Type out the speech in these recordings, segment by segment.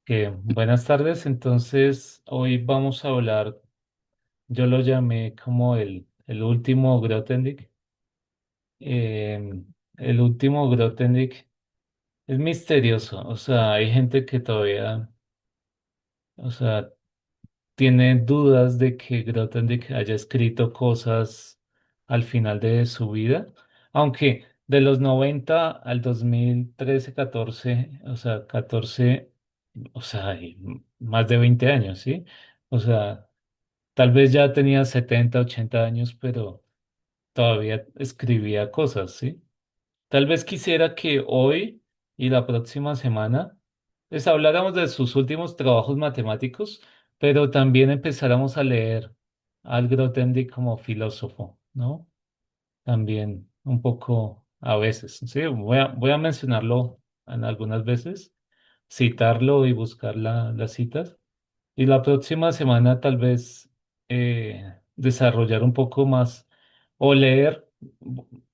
Buenas tardes, entonces hoy vamos a hablar, yo lo llamé como el último Grothendieck. El último Grothendieck es misterioso, o sea, hay gente que todavía, o sea, tiene dudas de que Grothendieck haya escrito cosas al final de su vida, aunque de los 90 al 2013, 14, o sea, 14, o sea, hay más de 20 años, ¿sí? O sea, tal vez ya tenía 70, 80 años, pero todavía escribía cosas, ¿sí? Tal vez quisiera que hoy y la próxima semana les habláramos de sus últimos trabajos matemáticos, pero también empezáramos a leer al Grothendieck como filósofo, ¿no? También un poco a veces, ¿sí? Voy a mencionarlo en algunas veces, citarlo y buscar las citas. Y la próxima semana tal vez desarrollar un poco más o leer,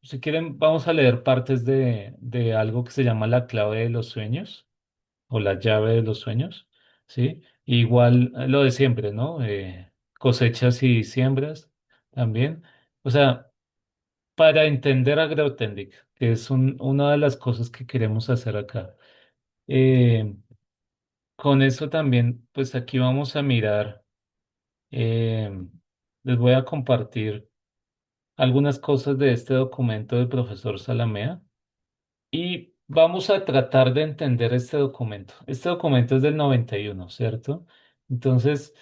si quieren, vamos a leer partes de algo que se llama la clave de los sueños o la llave de los sueños, ¿sí? Igual lo de siempre, ¿no? Cosechas y siembras también. O sea, para entender a Grothendieck, que es una de las cosas que queremos hacer acá. Eh, con eso también, pues aquí vamos a mirar. Eh, Les voy a compartir algunas cosas de este documento del profesor Salamea y vamos a tratar de entender este documento. Este documento es del 91, ¿cierto? Entonces,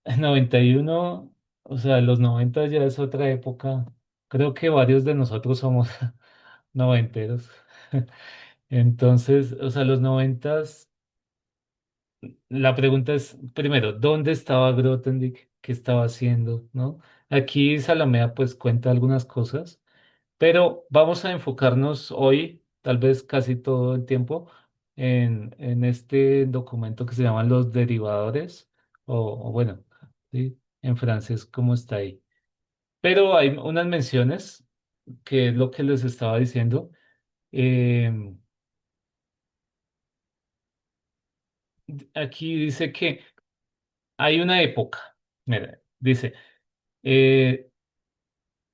el 91, o sea, los 90 ya es otra época. Creo que varios de nosotros somos noventeros. Entonces, o sea, los 90. La pregunta es, primero, ¿dónde estaba Grothendieck? ¿Qué estaba haciendo? ¿No? Aquí Salamea pues cuenta algunas cosas, pero vamos a enfocarnos hoy, tal vez casi todo el tiempo, en este documento que se llaman los derivadores, o bueno, ¿sí? En francés, ¿cómo está ahí? Pero hay unas menciones, que es lo que les estaba diciendo. Em, Aquí dice que hay una época, mira, dice, eh,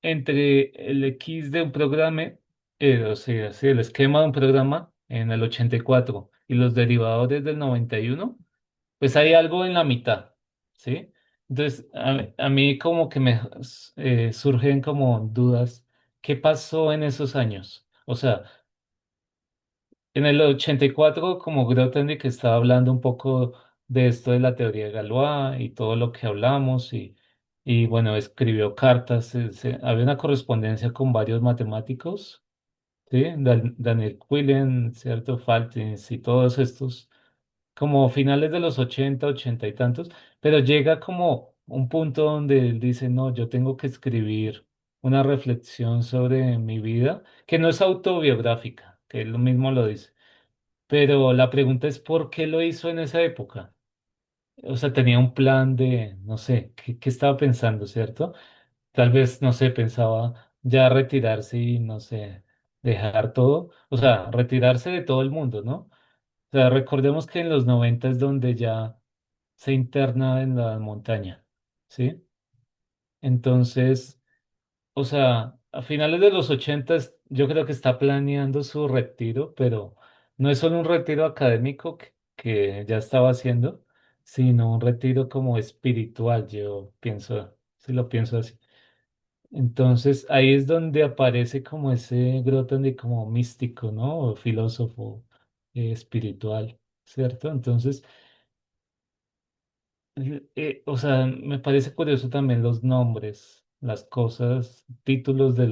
entre el X de un programa, o sea, sí, el esquema de un programa en el 84 y los derivadores del 91, pues hay algo en la mitad, ¿sí? Entonces, a mí como que me surgen como dudas, ¿qué pasó en esos años? O sea, en el 84, como Grothendieck que estaba hablando un poco de esto de la teoría de Galois y todo lo que hablamos y bueno, escribió cartas, había una correspondencia con varios matemáticos, ¿sí? Daniel Quillen, cierto, Faltins y todos estos, como finales de los 80, 80 y tantos, pero llega como un punto donde él dice, no, yo tengo que escribir una reflexión sobre mi vida, que no es autobiográfica, que él mismo lo dice, pero la pregunta es ¿por qué lo hizo en esa época? O sea, tenía un plan de, no sé, ¿qué estaba pensando, cierto? Tal vez, no sé, pensaba ya retirarse y, no sé, dejar todo, o sea, retirarse de todo el mundo, ¿no? O sea, recordemos que en los 90 es donde ya se interna en la montaña, ¿sí? Entonces, o sea, a finales de los 80 yo creo que está planeando su retiro, pero no es solo un retiro académico que ya estaba haciendo, sino un retiro como espiritual, yo pienso, si lo pienso así. Entonces ahí es donde aparece como ese Grothendieck como místico, ¿no? O filósofo espiritual, ¿cierto? Entonces o sea, me parece curioso también los nombres, las cosas, títulos de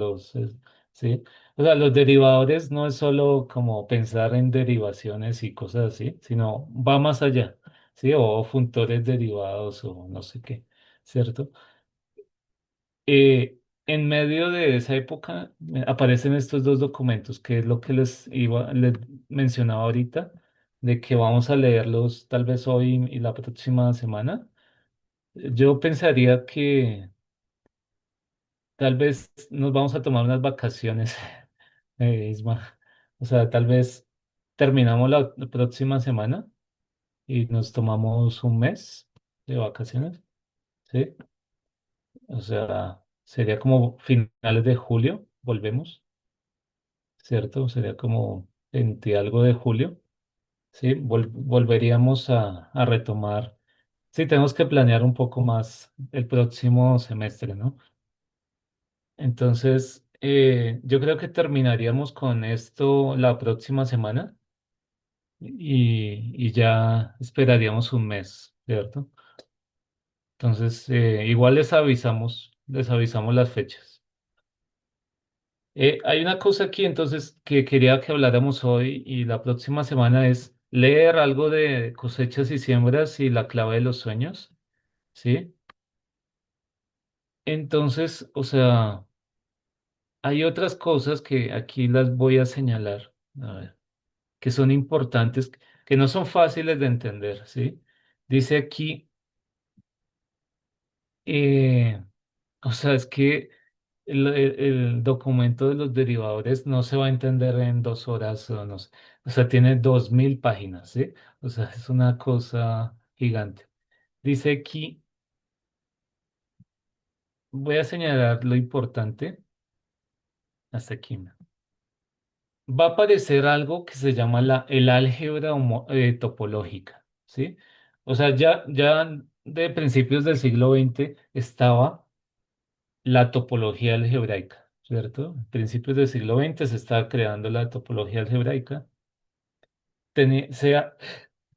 ¿sí? O sea, los derivadores no es solo como pensar en derivaciones y cosas así, sino va más allá, ¿sí? O funtores derivados o no sé qué, ¿cierto? En medio de esa época aparecen estos dos documentos, que es lo que les mencionaba ahorita, de que vamos a leerlos tal vez hoy y la próxima semana. Yo pensaría que tal vez nos vamos a tomar unas vacaciones, Isma. O sea, tal vez terminamos la próxima semana y nos tomamos un mes de vacaciones, ¿sí? O sea, sería como finales de julio, volvemos, ¿cierto? Sería como 20 algo de julio, ¿sí? Volveríamos a retomar. Sí, tenemos que planear un poco más el próximo semestre, ¿no? Entonces, yo creo que terminaríamos con esto la próxima semana y ya esperaríamos un mes, ¿cierto? Entonces, igual les avisamos las fechas. Hay una cosa aquí entonces que quería que habláramos hoy y la próxima semana es leer algo de cosechas y siembras y la clave de los sueños, ¿sí? Entonces, o sea, hay otras cosas que aquí las voy a señalar, a ver, que son importantes, que no son fáciles de entender, ¿sí? Dice aquí, eh, o sea, es que el documento de los derivadores no se va a entender en 2 horas o no sé. O sea, tiene 2000 páginas, ¿sí? O sea, es una cosa gigante. Dice aquí, voy a señalar lo importante hasta aquí. Va a aparecer algo que se llama el álgebra topológica, ¿sí? O sea, ya de principios del siglo XX estaba la topología algebraica, ¿cierto? A principios del siglo XX se estaba creando la topología algebraica.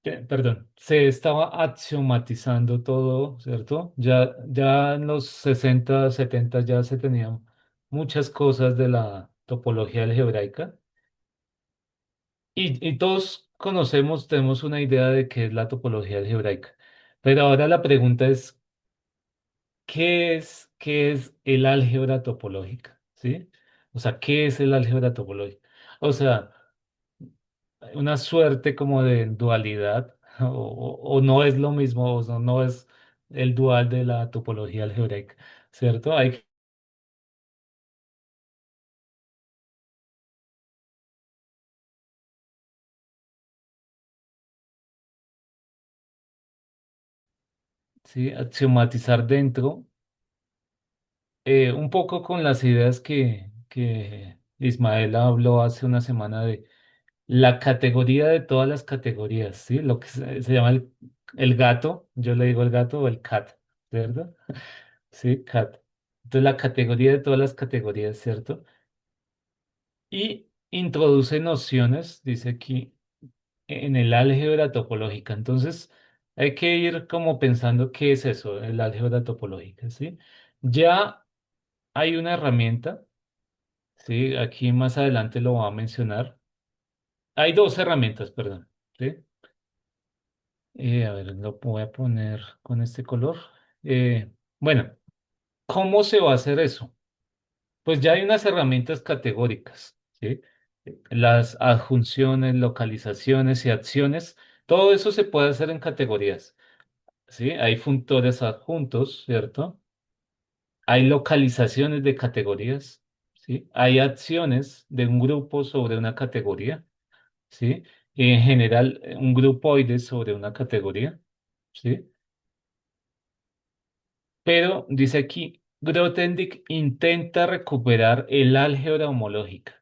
Perdón, se estaba axiomatizando todo, ¿cierto? Ya en los 60 70 ya se tenían muchas cosas de la topología algebraica y todos conocemos, tenemos una idea de qué es la topología algebraica. Pero ahora la pregunta es, qué es el álgebra topológica? ¿Sí? O sea, ¿qué es el álgebra topológica? O sea, una suerte como de dualidad, o no es lo mismo, o no es el dual de la topología algebraica, ¿cierto? Hay, sí, axiomatizar dentro, un poco con las ideas que Ismael habló hace una semana de la categoría de todas las categorías, ¿sí? Lo que se llama el gato, yo le digo el gato o el cat, ¿cierto? Sí, cat. Entonces la categoría de todas las categorías, ¿cierto? Y introduce nociones, dice aquí, en el álgebra topológica. Entonces hay que ir como pensando qué es eso, el álgebra topológica, ¿sí? Ya hay una herramienta, ¿sí? Aquí más adelante lo va a mencionar. Hay dos herramientas, perdón, ¿sí? A ver, lo voy a poner con este color. Bueno, ¿cómo se va a hacer eso? Pues ya hay unas herramientas categóricas, ¿sí? Las adjunciones, localizaciones y acciones, todo eso se puede hacer en categorías, ¿sí? Hay funtores adjuntos, ¿cierto? Hay localizaciones de categorías, ¿sí? Hay acciones de un grupo sobre una categoría, ¿sí? Y en general, un grupoide sobre una categoría, ¿sí? Pero dice aquí, Grothendieck intenta recuperar el álgebra homológica,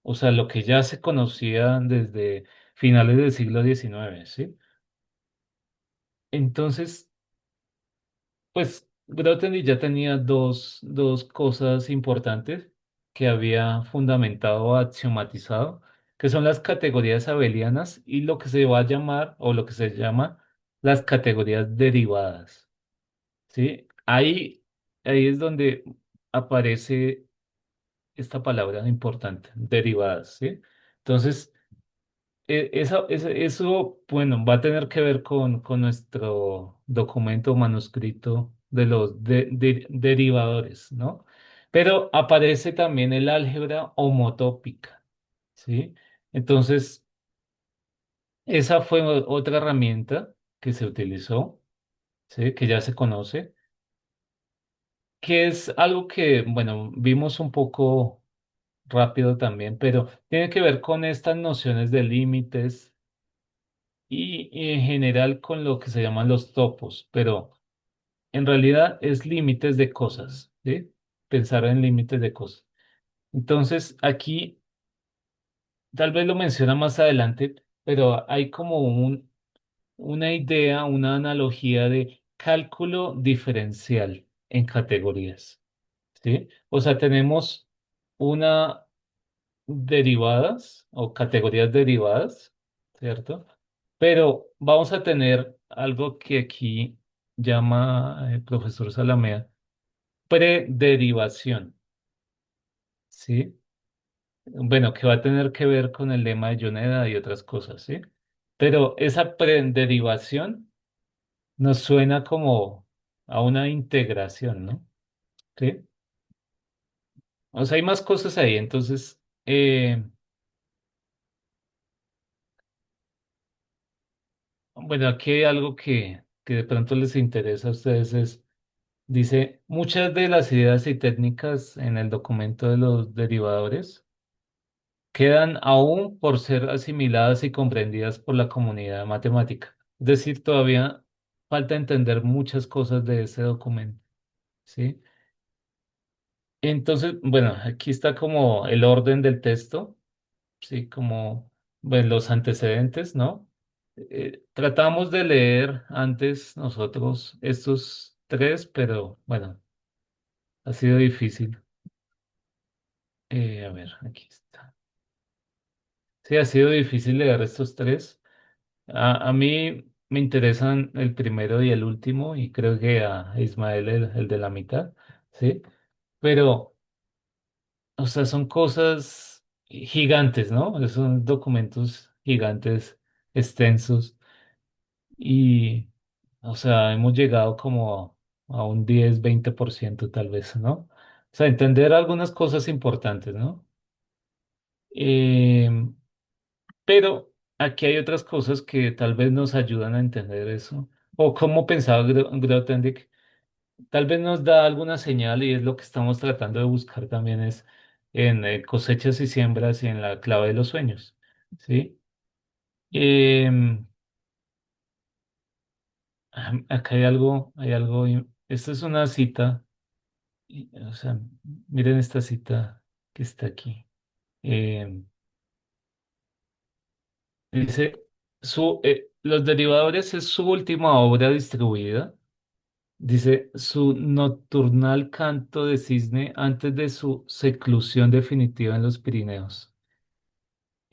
o sea, lo que ya se conocía desde finales del siglo XIX, ¿sí? Entonces, pues Grothendieck ya tenía dos cosas importantes que había fundamentado, axiomatizado, que son las categorías abelianas y lo que se va a llamar, o lo que se llama, las categorías derivadas, ¿sí? Ahí es donde aparece esta palabra importante, derivadas, ¿sí? Entonces, eso, bueno, va a tener que ver con nuestro documento manuscrito de los derivadores, ¿no? Pero aparece también el álgebra homotópica, ¿sí? Entonces, esa fue otra herramienta que se utilizó, ¿sí? Que ya se conoce, que es algo que, bueno, vimos un poco rápido también, pero tiene que ver con estas nociones de límites y en general con lo que se llaman los topos, pero en realidad es límites de cosas, ¿sí? Pensar en límites de cosas. Entonces, aquí tal vez lo menciona más adelante, pero hay como una idea, una analogía de cálculo diferencial en categorías, ¿sí? O sea, tenemos una derivadas o categorías derivadas, ¿cierto? Pero vamos a tener algo que aquí llama el profesor Salamea prederivación, ¿sí? Bueno, que va a tener que ver con el lema de Yoneda y otras cosas, ¿sí? Pero esa prederivación nos suena como a una integración, ¿no? ¿Sí? O sea, hay más cosas ahí, entonces, bueno, aquí hay algo que de pronto les interesa a ustedes es, dice, muchas de las ideas y técnicas en el documento de los derivadores quedan aún por ser asimiladas y comprendidas por la comunidad matemática. Es decir, todavía falta entender muchas cosas de ese documento, ¿sí? Entonces, bueno, aquí está como el orden del texto, ¿sí? Como bueno, los antecedentes, ¿no? Tratamos de leer antes nosotros estos tres, pero bueno, ha sido difícil. A ver, aquí está. Sí, ha sido difícil leer estos tres. A mí me interesan el primero y el último, y creo que a Ismael el de la mitad, ¿sí? Pero, o sea, son cosas gigantes, ¿no? Son documentos gigantes, extensos, y, o sea, hemos llegado como a un 10-20% tal vez, ¿no? O sea, entender algunas cosas importantes, ¿no? Em, Pero aquí hay otras cosas que tal vez nos ayudan a entender eso. O cómo pensaba Grothendieck, tal vez nos da alguna señal y es lo que estamos tratando de buscar también es en cosechas y siembras y en la clave de los sueños. ¿Sí? Em, Acá hay algo, esta es una cita, o sea, miren esta cita que está aquí. Em, Dice, los derivadores es su última obra distribuida. Dice, su nocturnal canto de cisne antes de su seclusión definitiva en los Pirineos.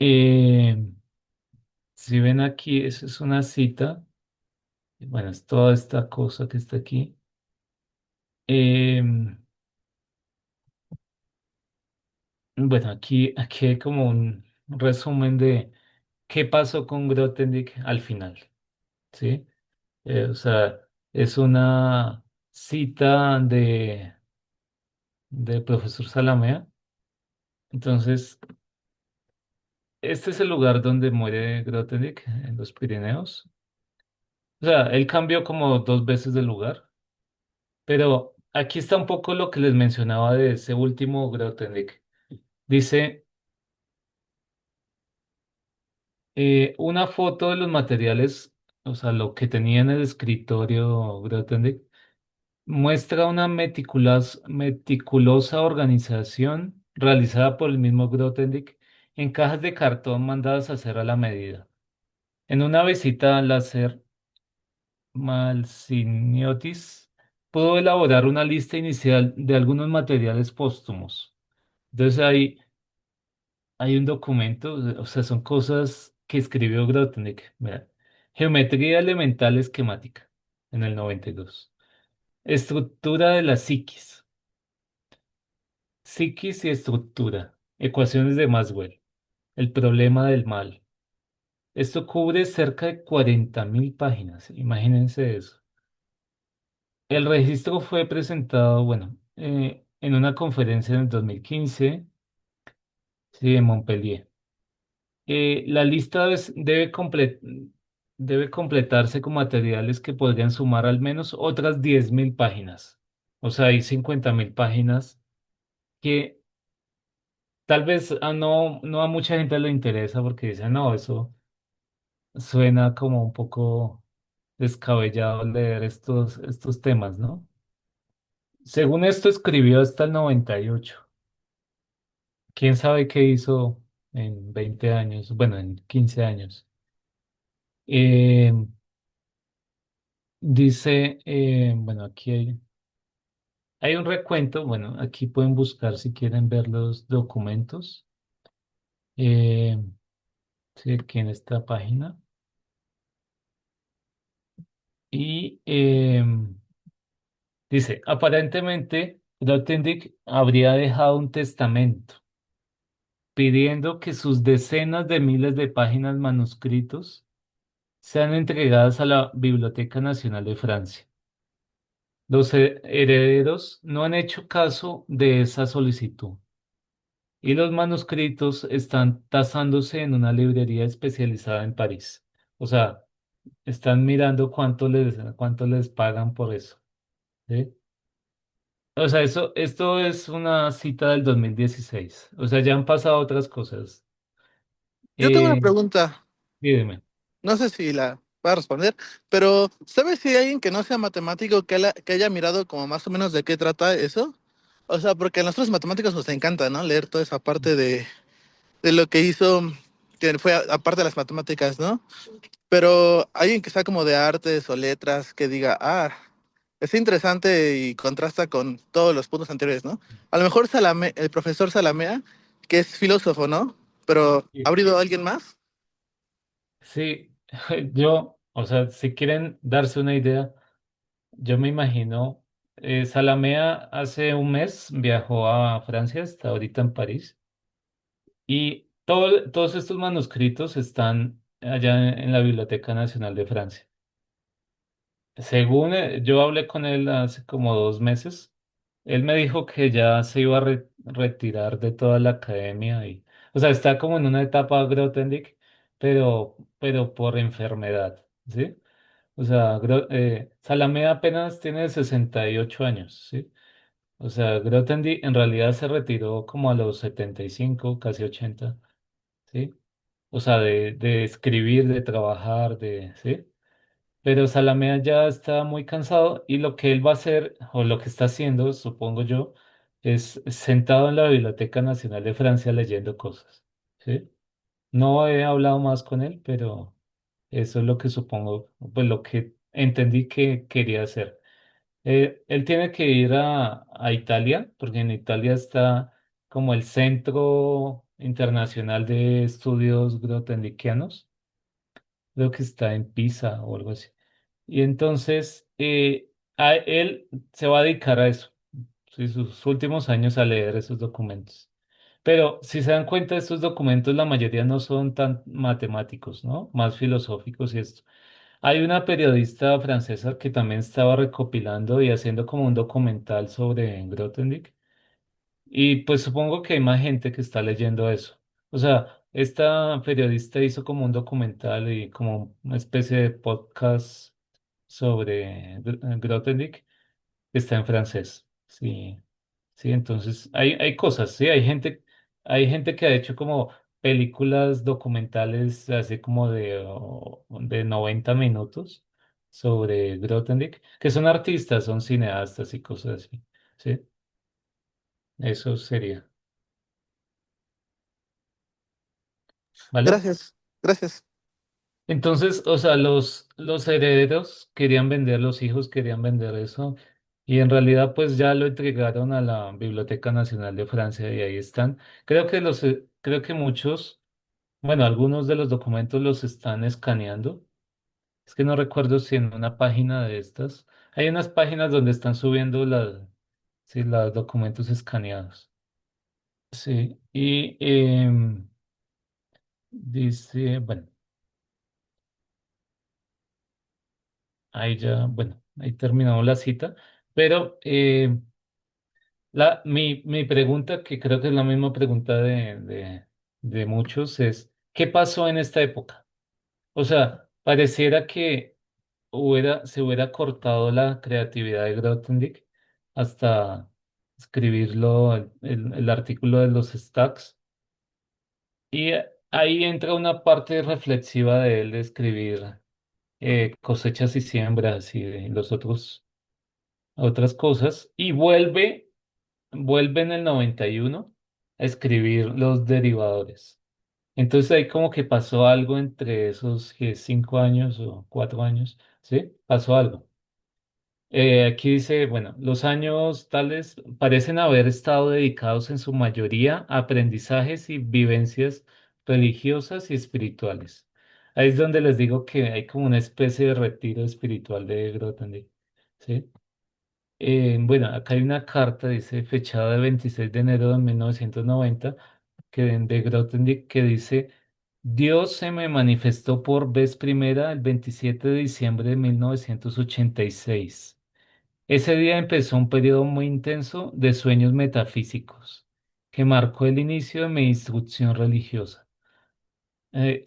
Eh, si ven aquí, esa es una cita. Bueno, es toda esta cosa que está aquí. Eh, bueno, aquí hay como un resumen de qué pasó con Grothendieck al final, ¿sí? O sea, es una cita de profesor Salamea. Entonces, este es el lugar donde muere Grothendieck, en los Pirineos. O sea, él cambió como dos veces de lugar, pero aquí está un poco lo que les mencionaba de ese último Grothendieck. Dice, una foto de los materiales, o sea, lo que tenía en el escritorio Grothendieck, muestra una meticulosa organización realizada por el mismo Grothendieck en cajas de cartón mandadas a hacer a la medida. En una visita láser, Malsiniotis pudo elaborar una lista inicial de algunos materiales póstumos. Entonces hay un documento, o sea, son cosas que escribió Grothendieck. Mira, geometría elemental esquemática en el 92. Estructura de la psiquis. Psiquis y estructura. Ecuaciones de Maxwell. El problema del mal. Esto cubre cerca de 40.000 páginas. Imagínense eso. El registro fue presentado, bueno, en una conferencia en el 2015, sí, en Montpellier. La lista debe completarse con materiales que podrían sumar al menos otras 10.000 páginas. O sea, hay 50.000 páginas que tal vez no a mucha gente le interesa porque dicen, no, eso, suena como un poco descabellado leer estos temas, ¿no? Según esto, escribió hasta el 98. ¿Quién sabe qué hizo en 20 años? Bueno, en 15 años. Eh, dice, bueno, aquí hay un recuento. Bueno, aquí pueden buscar si quieren ver los documentos. Eh, sí, aquí en esta página. Y dice, aparentemente, Grothendieck habría dejado un testamento pidiendo que sus decenas de miles de páginas manuscritos sean entregadas a la Biblioteca Nacional de Francia. Los herederos no han hecho caso de esa solicitud y los manuscritos están tasándose en una librería especializada en París. O sea, están mirando cuánto les pagan por eso. ¿Sí? O sea, esto es una cita del 2016. O sea, ya han pasado otras cosas. Yo tengo una Eh, pregunta, Dígame. no sé si la va a responder, pero ¿sabes si hay alguien que no sea matemático que haya mirado como más o menos de qué trata eso? O sea, porque a nosotros matemáticos nos encanta, ¿no? Leer toda esa parte de lo que hizo, que fue aparte de las matemáticas, ¿no? Pero alguien que sea como de artes o letras, que diga, ah, es interesante y contrasta con todos los puntos anteriores, ¿no? A lo mejor el profesor Salamea, que es filósofo, ¿no? Pero ¿ha Sí, habido alguien más? sí, o sea, si quieren darse una idea, yo me imagino, Salamea hace un mes viajó a Francia, está ahorita en París, y todos estos manuscritos están allá en la Biblioteca Nacional de Francia. Según yo hablé con él hace como 2 meses, él me dijo que ya se iba a retirar de toda la academia y, o sea, está como en una etapa Grothendieck, pero por enfermedad, ¿sí? O sea, Salamé apenas tiene 68 años, ¿sí? O sea, Grothendieck en realidad se retiró como a los 75, casi 80, ¿sí? O sea, de escribir, de trabajar, ¿sí? Pero Salamea ya está muy cansado y lo que él va a hacer, o lo que está haciendo, supongo yo, es sentado en la Biblioteca Nacional de Francia leyendo cosas, ¿sí? No he hablado más con él, pero eso es lo que supongo, pues lo que entendí que quería hacer. Él tiene que ir a Italia, porque en Italia está como el Centro Internacional de Estudios Grothendiekianos. Creo que está en Pisa o algo así. Y entonces a él se va a dedicar a eso, sí, sus últimos años a leer esos documentos. Pero si se dan cuenta, estos documentos la mayoría no son tan matemáticos, ¿no? Más filosóficos y esto. Hay una periodista francesa que también estaba recopilando y haciendo como un documental sobre Grothendieck. Y pues supongo que hay más gente que está leyendo eso. O sea, esta periodista hizo como un documental y como una especie de podcast sobre Grothendieck que está en francés. Sí, sí, entonces hay cosas, sí, hay gente que ha hecho como películas documentales así como de 90 minutos sobre Grothendieck, que son artistas, son cineastas y cosas así. Sí, eso sería. ¿Vale? Gracias, gracias. Entonces, o sea, los herederos querían vender, los hijos querían vender eso, y en realidad pues ya lo entregaron a la Biblioteca Nacional de Francia y ahí están. Creo que muchos, bueno, algunos de los documentos los están escaneando. Es que no recuerdo si en una página de estas, hay unas páginas donde están subiendo sí, los documentos escaneados. Sí, y dice, bueno. Ahí ya, bueno, ahí terminamos la cita, pero mi pregunta, que creo que es la misma pregunta de muchos, es, ¿qué pasó en esta época? O sea, pareciera que se hubiera cortado la creatividad de Grothendieck hasta escribirlo, el artículo de los stacks. ahí entra una parte reflexiva de él de escribir cosechas y siembras y de los otras cosas, y vuelve en el 91 a escribir los derivadores. Entonces ahí como que pasó algo entre esos 5 años o 4 años, ¿sí? Pasó algo. Aquí dice, bueno, los años tales parecen haber estado dedicados en su mayoría a aprendizajes y vivencias religiosas y espirituales. Ahí es donde les digo que hay como una especie de retiro espiritual de Grothendieck, ¿sí? Bueno, acá hay una carta, dice, fechada de 26 de enero de 1990, de Grothendieck, que dice, Dios se me manifestó por vez primera el 27 de diciembre de 1986. Ese día empezó un periodo muy intenso de sueños metafísicos que marcó el inicio de mi instrucción religiosa.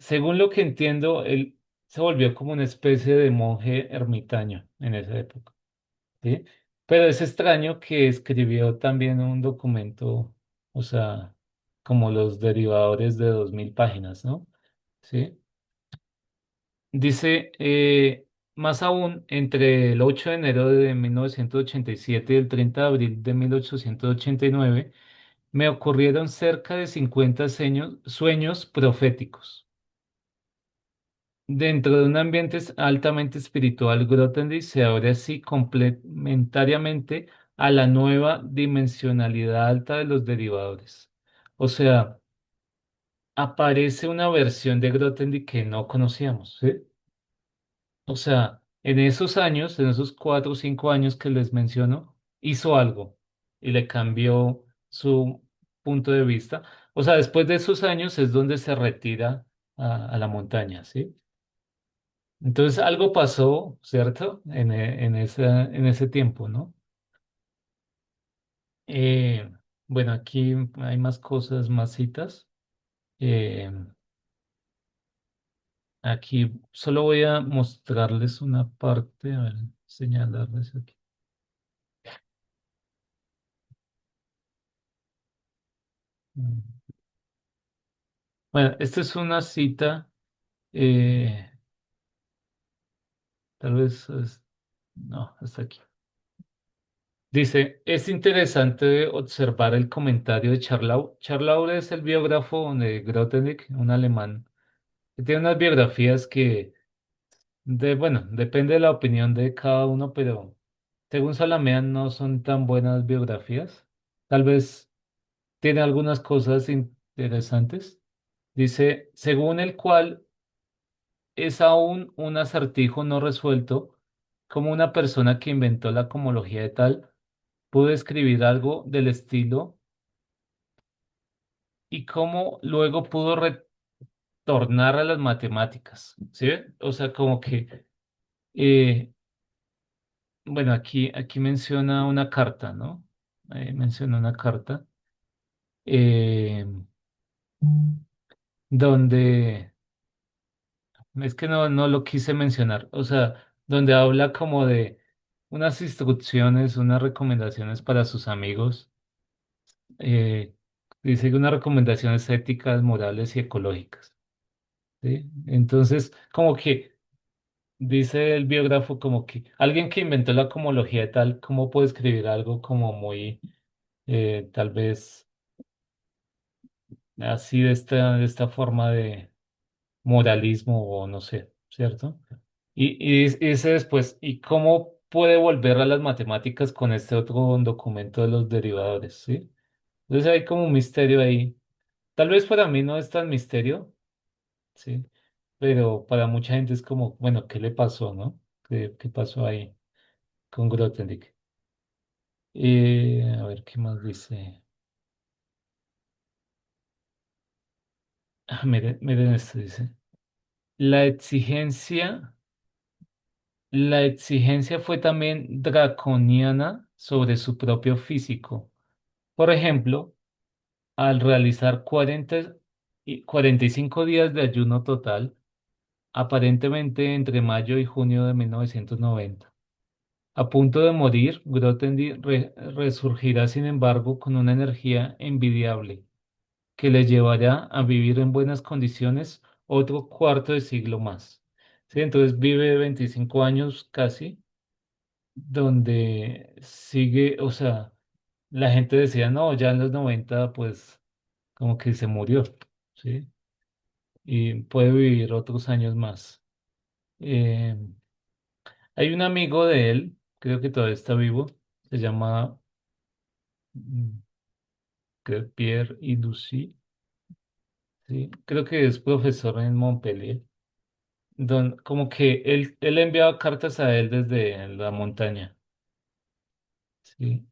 Según lo que entiendo, él se volvió como una especie de monje ermitaño en esa época, ¿sí? Pero es extraño que escribió también un documento, o sea, como los derivadores de 2000 páginas, ¿no? ¿Sí? Dice, más aún, entre el 8 de enero de 1987 y el 30 de abril de 1889, me ocurrieron cerca de 50 sueños proféticos. Dentro de un ambiente altamente espiritual, Grothendieck se abre así complementariamente a la nueva dimensionalidad alta de los derivadores. O sea, aparece una versión de Grothendieck que no conocíamos, ¿sí? O sea, en esos años, en esos 4 o 5 años que les menciono, hizo algo y le cambió su punto de vista. O sea, después de esos años es donde se retira a la montaña, ¿sí? Entonces algo pasó, ¿cierto? En ese tiempo, ¿no? Eh, bueno, aquí hay más cosas, más citas. Eh, Aquí solo voy a mostrarles una parte, a ver, señalarles aquí. Mm. Bueno, esta es una cita, eh, tal vez, no, hasta aquí. Dice, es interesante observar el comentario de Charlau. Charlau es el biógrafo de Grothendieck, un alemán, que tiene unas biografías que, bueno, depende de la opinión de cada uno, pero según Salamean no son tan buenas biografías. Tal vez tiene algunas cosas interesantes. Dice, según el cual es aún un acertijo no resuelto, como una persona que inventó la cosmología de tal pudo escribir algo del estilo y cómo luego pudo retornar a las matemáticas, ¿sí? O sea, como que, eh, bueno, aquí menciona una carta, ¿no? Menciona una carta eh, donde, es que no lo quise mencionar, o sea, donde habla como de unas instrucciones, unas recomendaciones para sus amigos. eh, Dice que unas recomendaciones éticas, morales y ecológicas, ¿sí? Entonces, como que dice el biógrafo, como que alguien que inventó la cosmología de tal, ¿cómo puede escribir algo como muy, tal vez, así de esta forma de moralismo o no sé, ¿cierto? Y dice después, ¿y cómo puede volver a las matemáticas con este otro documento de los derivadores, ¿sí? Entonces hay como un misterio ahí. Tal vez para mí no es tan misterio, ¿sí? Pero para mucha gente es como, bueno, ¿qué le pasó, no? ¿Qué pasó ahí con Grothendieck? A ver, ¿qué más dice? Miren esto, dice. La exigencia, la exigencia fue también draconiana sobre su propio físico. Por ejemplo, al realizar 45 días de ayuno total, aparentemente entre mayo y junio de 1990. A punto de morir, Grothendieck resurgirá sin embargo con una energía envidiable. que le llevará a vivir en buenas condiciones otro cuarto de siglo más. ¿Sí? Entonces vive 25 años casi, donde sigue, o sea, la gente decía, no, ya en los 90 pues como que se murió, ¿sí? Y puede vivir otros años más. Eh, Hay un amigo de él, creo que todavía está vivo, se llama mm, creo Pierre Iducy, sí, creo que es profesor en Montpellier, como que él enviaba cartas a él desde la montaña, sí,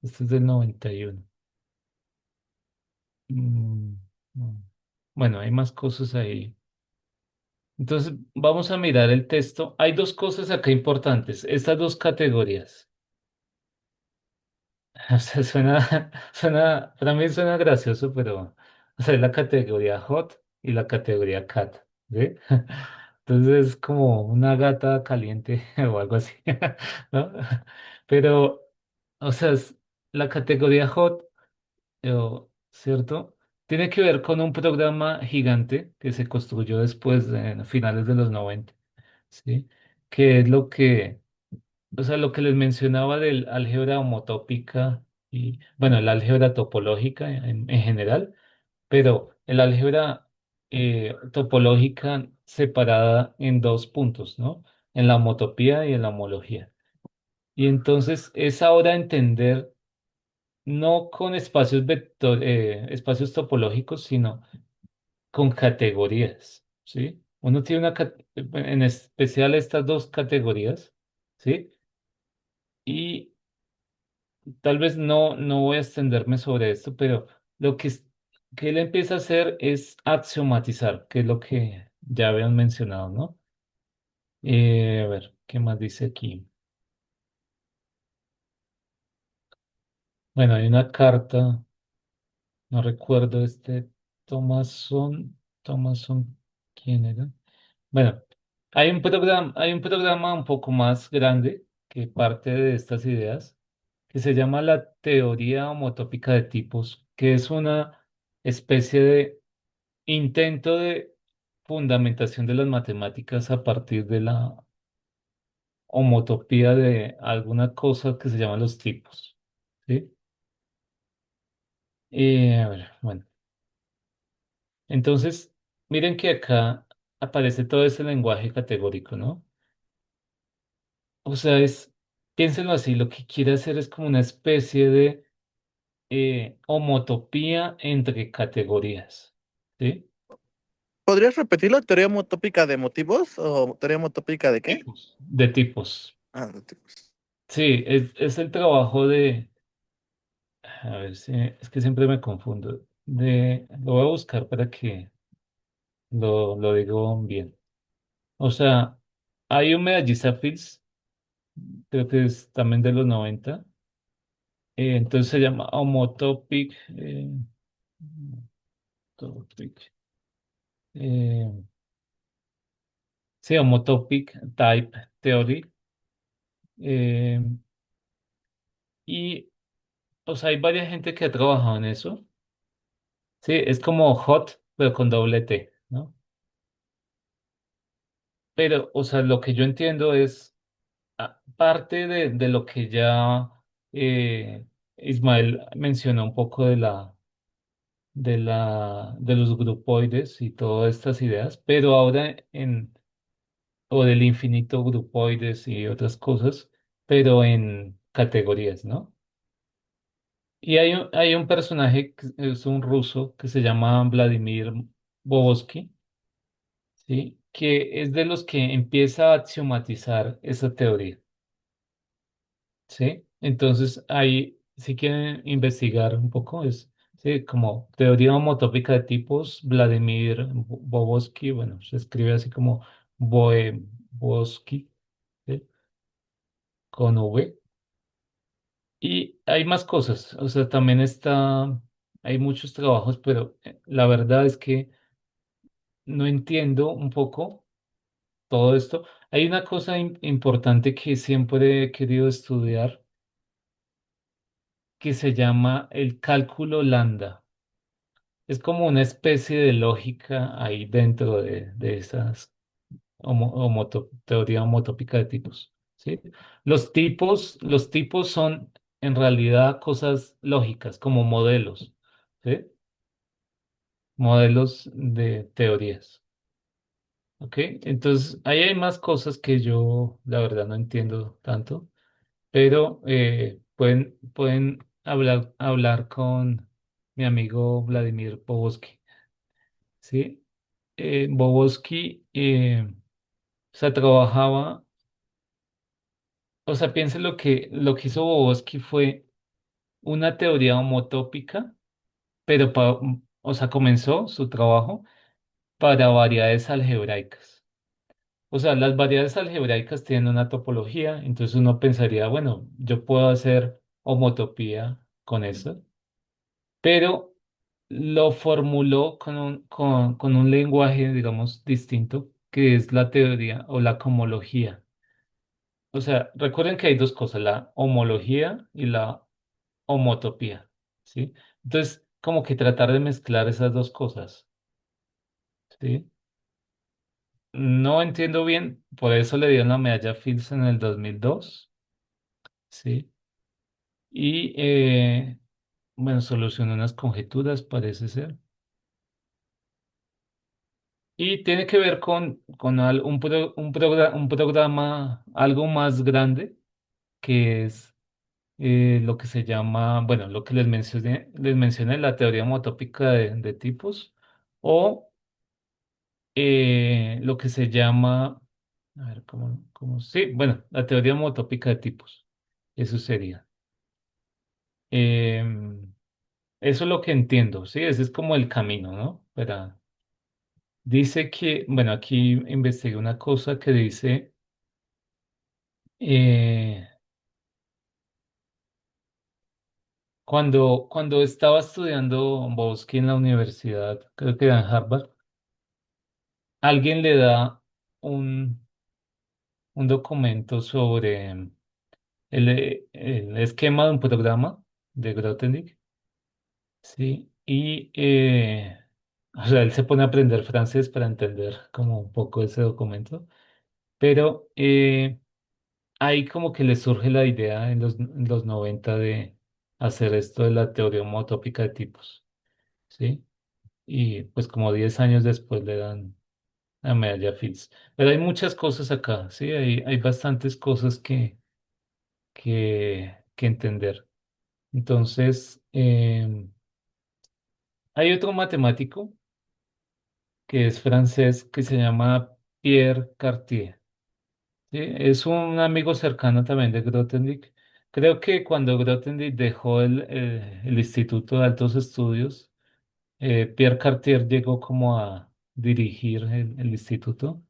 esto es del 91. Mm, mm. Bueno, hay más cosas ahí. Entonces, vamos a mirar el texto. Hay dos cosas acá importantes, estas dos categorías. O sea, para mí suena gracioso, pero, o sea, es la categoría hot y la categoría cat, ¿sí? Entonces es como una gata caliente o algo así, ¿no? Pero, o sea, la categoría hot, ¿cierto? Tiene que ver con un programa gigante que se construyó después, en finales de los 90, ¿sí? Que es lo que, o sea, lo que les mencionaba del álgebra homotópica y, bueno, el álgebra topológica en general, pero el álgebra topológica separada en dos puntos, ¿no? En la homotopía y en la homología. Y entonces es ahora entender no con espacios topológicos, sino con categorías, ¿sí? Uno tiene en especial estas dos categorías, ¿sí? Y tal vez no voy a extenderme sobre esto, pero lo que él empieza a hacer es axiomatizar, que es lo que ya habían mencionado, ¿no? A ver, ¿qué más dice aquí? Bueno, hay una carta, no recuerdo Thomason, ¿quién era? Bueno, hay un programa un poco más grande que parte de estas ideas, que se llama la teoría homotópica de tipos, que es una especie de intento de fundamentación de las matemáticas a partir de la homotopía de alguna cosa que se llaman los tipos. ¿Sí? A ver, bueno, entonces, miren que acá aparece todo ese lenguaje categórico, ¿no? O sea, piénsenlo así, lo que quiere hacer es como una especie de homotopía entre categorías, ¿sí? ¿Podrías repetir la teoría homotópica de motivos o teoría homotópica de qué? De tipos. Ah, de tipos. Sí, es el trabajo a ver si, es que siempre me confundo, lo voy a buscar para que lo digo bien. O sea, hay un medallista Fields, creo que es también de los 90, entonces se llama Homotopic, topic, eh, sí, Homotopic Type Theory, eh, y, o sea, hay varias gente que ha trabajado en eso, sí, es como hot, pero con doble T, ¿no? Pero, o sea, lo que yo entiendo es parte de lo que ya Ismael mencionó un poco de los grupoides y todas estas ideas, pero ahora o del infinito grupoides y otras cosas, pero en categorías, ¿no? Y hay un personaje que es un ruso que se llama Vladimir Boboski, ¿sí? Que es de los que empieza a axiomatizar esa teoría. ¿Sí? Entonces, ahí, si quieren investigar un poco, sí, como teoría homotópica de tipos, Vladimir Boboski, bueno, se escribe así como Boboski, ¿sí? Con V. Y hay más cosas, o sea, hay muchos trabajos, pero la verdad es que no entiendo un poco todo esto. Hay una cosa importante que siempre he querido estudiar que se llama el cálculo lambda. es como una especie de lógica ahí dentro de esas teoría homotópica de tipos, ¿sí? Los tipos son en realidad cosas lógicas, como modelos, ¿sí? Modelos de teorías, ¿ok? Entonces, ahí hay más cosas que yo, la verdad, no entiendo tanto, pero pueden hablar con mi amigo Vladimir Boboski, ¿sí? Boboski, o sea, trabajaba. O sea, piense lo que hizo Boboski fue una teoría homotópica, pero o sea, comenzó su trabajo para variedades algebraicas. O sea, las variedades algebraicas tienen una topología, entonces uno pensaría, bueno, yo puedo hacer homotopía con eso, pero lo formuló con un lenguaje, digamos, distinto, que es la teoría o la cohomología. O sea, recuerden que hay dos cosas, la homología y la homotopía, ¿sí? Entonces, como que tratar de mezclar esas dos cosas, ¿sí? No entiendo bien, por eso le dieron la medalla Fields en el 2002, ¿sí? Y, bueno, solucionó unas conjeturas, parece ser. Y tiene que ver con un programa algo más grande, que es lo que se llama, bueno, lo que les mencioné, la teoría homotópica de tipos, o lo que se llama, a ver, sí, bueno, la teoría homotópica de tipos, eso sería. Em, Eso es lo que entiendo, sí, ese es como el camino, ¿no? Pero dice que, bueno, aquí investigué una cosa que dice, eh, cuando estaba estudiando Bosque en la universidad, creo que era en Harvard, alguien le da un, un documento sobre el esquema de un programa de Grothendieck, ¿sí? Y, o sea, él se pone a aprender francés para entender como un poco ese documento, pero ahí como que le surge la idea en los 90 de hacer esto de la teoría homotópica de tipos, ¿sí? Y pues como 10 años después le dan a medalla Fields. Pero hay muchas cosas acá, ¿sí? Hay bastantes cosas que entender. Entonces, hay otro matemático que es francés que se llama Pierre Cartier, ¿sí? Es un amigo cercano también de Grothendieck. Creo que cuando Grothendieck dejó el Instituto de Altos Estudios, Pierre Cartier llegó como a dirigir el instituto.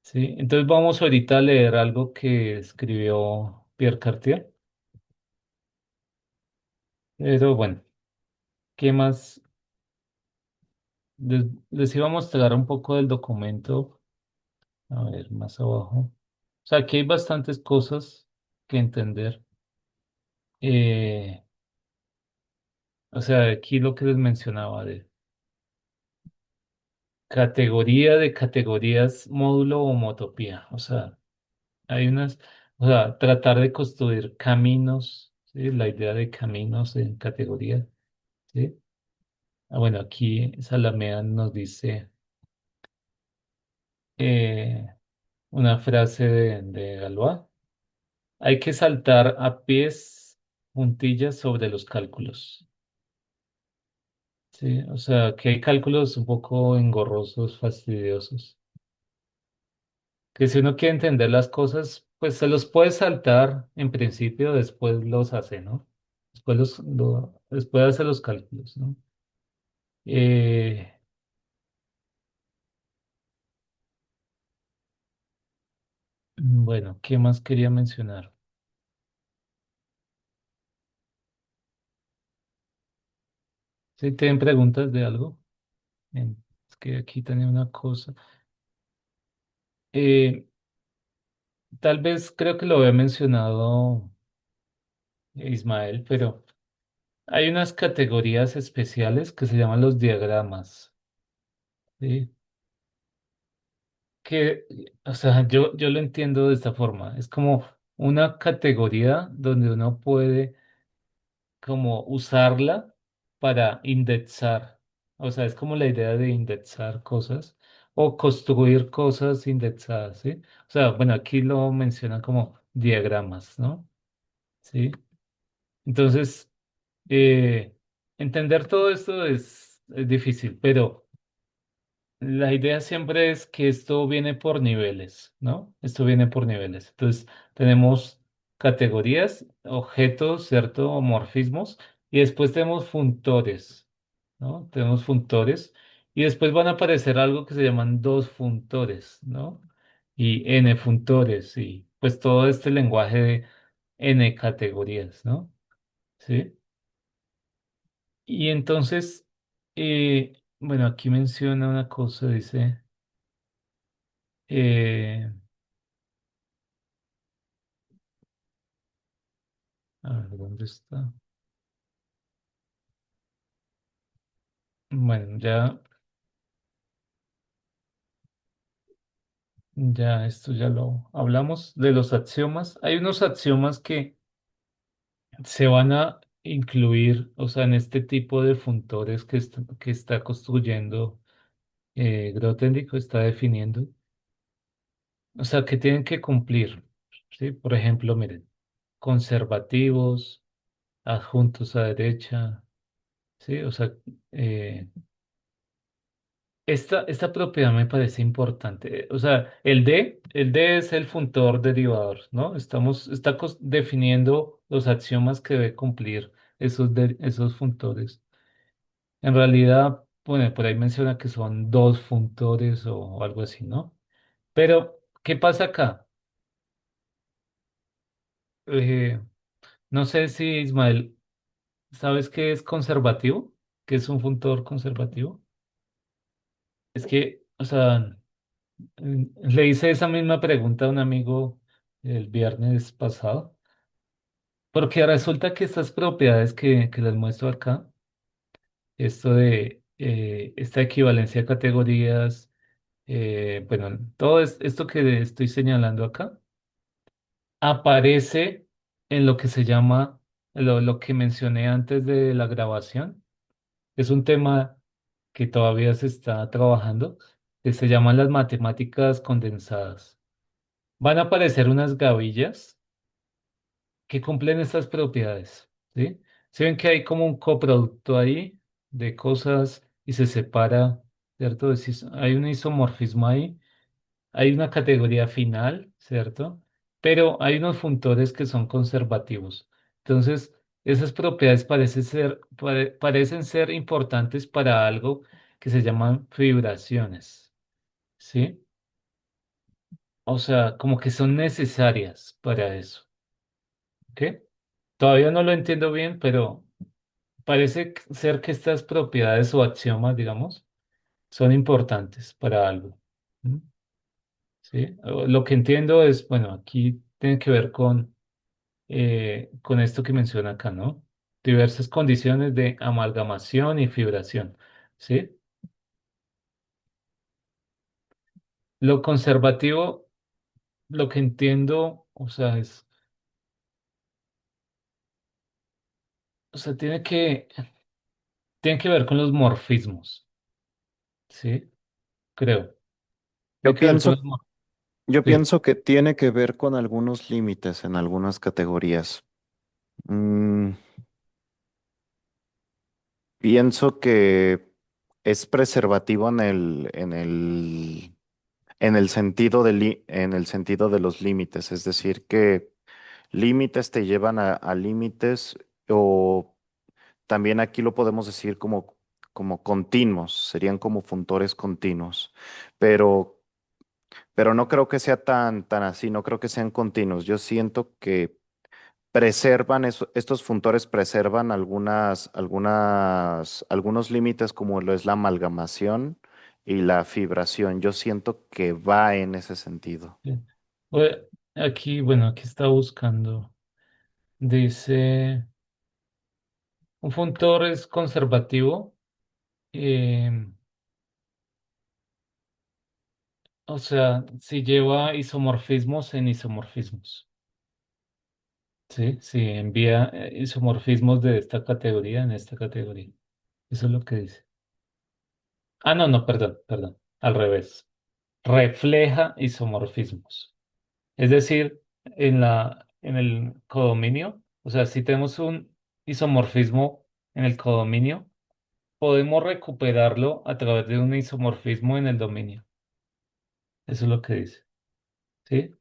Sí, entonces vamos ahorita a leer algo que escribió Pierre Cartier. Pero bueno, ¿qué más? Les iba a mostrar un poco del documento. A ver, más abajo. O sea, aquí hay bastantes cosas que entender. Eh, o sea, aquí lo que les mencionaba de categoría de categorías, módulo o homotopía. O sea, hay unas, o sea, tratar de construir caminos, ¿sí? La idea de caminos en categoría, ¿sí? Ah, bueno, aquí Salamea nos dice eh, una frase de Galois. Hay que saltar a pies juntillas sobre los cálculos. Sí, o sea, que hay cálculos un poco engorrosos, fastidiosos. Que si uno quiere entender las cosas, pues se los puede saltar en principio, después los hace, ¿no? Después hace los cálculos, ¿no? Eh, bueno, ¿qué más quería mencionar? ¿Sí tienen preguntas de algo? Es que aquí tenía una cosa. Eh, Tal vez creo que lo había mencionado Ismael, pero hay unas categorías especiales que se llaman los diagramas, ¿sí? Que, o sea, yo lo entiendo de esta forma. Es como una categoría donde uno puede como usarla para indexar. O sea, es como la idea de indexar cosas o construir cosas indexadas, ¿sí? O sea, bueno, aquí lo mencionan como diagramas, ¿no? Sí. Entonces, eh, entender todo esto es difícil, pero la idea siempre es que esto viene por niveles, ¿no? Esto viene por niveles. Entonces, tenemos categorías, objetos, ¿cierto? O morfismos, y después tenemos funtores, ¿no? Tenemos funtores, y después van a aparecer algo que se llaman dos funtores, ¿no? Y n funtores, y pues todo este lenguaje de n categorías, ¿no? ¿Sí? Y entonces, bueno, aquí menciona una cosa, dice. Eh, a ver, ¿dónde está? Bueno, ya esto ya lo hablamos de los axiomas. Hay unos axiomas que se van a incluir, o sea, en este tipo de funtores que está construyendo Grothendieck o está definiendo. O sea, que tienen que cumplir, ¿sí? Por ejemplo, miren, conservativos, adjuntos a derecha, ¿sí? O sea, eh, esta propiedad me parece importante. O sea, el D es el funtor derivador, ¿no? Definiendo los axiomas que debe cumplir esos funtores. En realidad, bueno, por ahí menciona que son dos funtores o algo así, ¿no? Pero, ¿qué pasa acá? Eh, no sé si Ismael, ¿sabes qué es conservativo? ¿Qué es un funtor conservativo? Es que, o sea, le hice esa misma pregunta a un amigo el viernes pasado, porque resulta que estas propiedades que les muestro acá, esto de esta equivalencia de categorías, bueno, esto que estoy señalando acá, aparece en lo que se llama, lo que mencioné antes de la grabación. Es un tema que todavía se está trabajando, que se llaman las matemáticas condensadas. Van a aparecer unas gavillas que cumplen estas propiedades, ¿sí? Si ven que hay como un coproducto ahí de cosas y se separa, ¿cierto? Hay un isomorfismo ahí, hay una categoría final, ¿cierto? Pero hay unos funtores que son conservativos. Entonces, esas propiedades parecen ser importantes para algo que se llaman fibraciones, ¿sí? O sea, como que son necesarias para eso. ¿Ok? Todavía no lo entiendo bien, pero parece ser que estas propiedades o axiomas, digamos, son importantes para algo. ¿Mm? ¿Sí? Lo que entiendo es, bueno, aquí tiene que ver con esto que menciona acá, ¿no? Diversas condiciones de amalgamación y fibración. ¿Sí? Lo conservativo, lo que entiendo, o sea, o sea, tiene que ver con los morfismos. ¿Sí? Creo. Tiene Yo que ver con los pienso, morfismos. yo Sí. pienso que tiene que ver con algunos límites en algunas categorías. Mm, Pienso que es preservativo en el sentido de los límites, es decir, que límites te llevan a límites o también aquí lo podemos decir como continuos, serían como funtores continuos, pero, pero no creo que sea tan así, no creo que sean continuos. Yo siento que estos funtores preservan algunos límites como lo es la amalgamación y la fibración. Yo siento que va en ese sentido. Sí. Bueno, aquí, bueno, aquí está buscando. Dice, Un funtor es conservativo, eh, o sea, si lleva isomorfismos en isomorfismos. Sí, sí, envía isomorfismos de esta categoría en esta categoría. Eso es lo que dice. Ah, no, no, perdón, perdón. Al revés. Refleja isomorfismos. Es decir, en el codominio, o sea, si tenemos un isomorfismo en el codominio, podemos recuperarlo a través de un isomorfismo en el dominio. Eso es lo que dice. ¿Sí?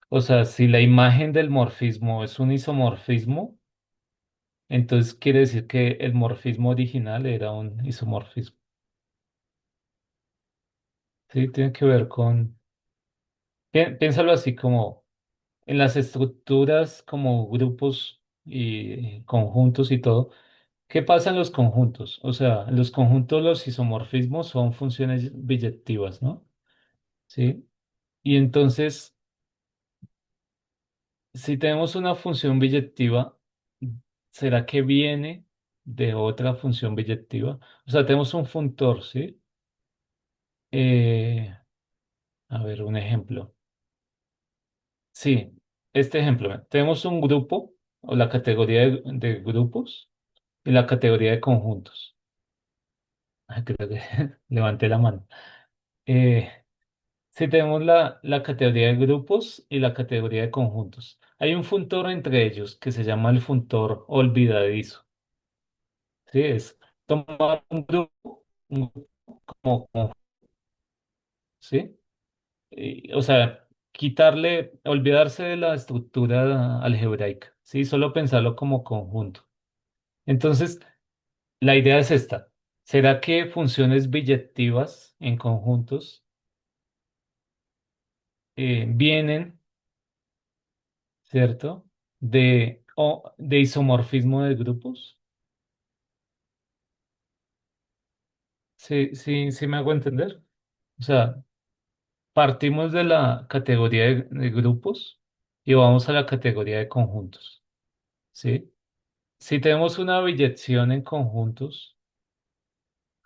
O sea, si la imagen del morfismo es un isomorfismo, entonces quiere decir que el morfismo original era un isomorfismo. Sí, tiene que ver con, piénsalo así como en las estructuras como grupos y conjuntos y todo. ¿Qué pasa en los conjuntos? O sea, en los conjuntos los isomorfismos son funciones biyectivas, ¿no? Sí. Y entonces, si tenemos una función biyectiva, ¿será que viene de otra función biyectiva? O sea, tenemos un funtor, ¿sí? Eh, a ver, un ejemplo. Sí, este ejemplo. Tenemos un grupo o la categoría de grupos y la categoría de conjuntos. Ah, creo que levanté la mano. Eh, sí, tenemos la categoría de grupos y la categoría de conjuntos. Hay un funtor entre ellos que se llama el funtor olvidadizo. Sí, es tomar un grupo como, ¿sí? O sea, quitarle, olvidarse de la estructura algebraica, ¿sí? Solo pensarlo como conjunto. Entonces, la idea es esta. ¿Será que funciones biyectivas en conjuntos vienen, ¿cierto? De isomorfismo de grupos? Sí, sí, sí me hago entender. O sea, partimos de la categoría de grupos y vamos a la categoría de conjuntos, ¿sí? Si tenemos una biyección en conjuntos,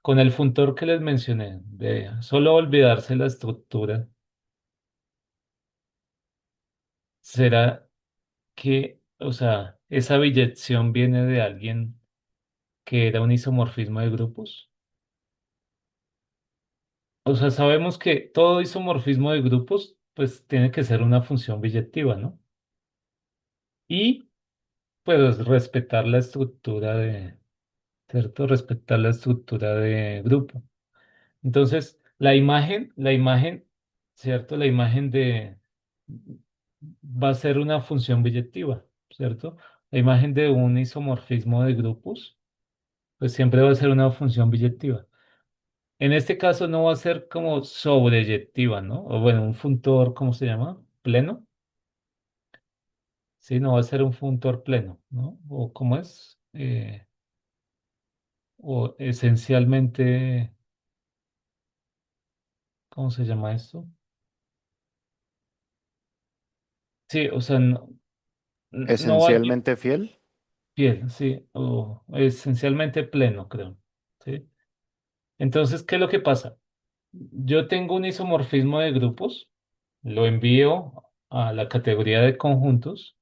con el funtor que les mencioné, de solo olvidarse la estructura, ¿será que, o sea, esa biyección viene de alguien que era un isomorfismo de grupos? O sea, sabemos que todo isomorfismo de grupos, pues tiene que ser una función biyectiva, ¿no? Y pues respetar la estructura de, ¿cierto? Respetar la estructura de grupo. Entonces, la imagen, ¿cierto? La imagen de va a ser una función biyectiva, ¿cierto? La imagen de un isomorfismo de grupos, pues siempre va a ser una función biyectiva. En este caso no va a ser como sobreyectiva, ¿no? O bueno, un funtor, ¿cómo se llama? Pleno. Sí, no va a ser un funtor pleno, ¿no? O cómo es, o esencialmente, ¿cómo se llama esto? Sí, o sea, no, no va a Esencialmente fiel. bien, sí, o esencialmente pleno, creo. ¿Sí? Entonces, ¿qué es lo que pasa? Yo tengo un isomorfismo de grupos, lo envío a la categoría de conjuntos.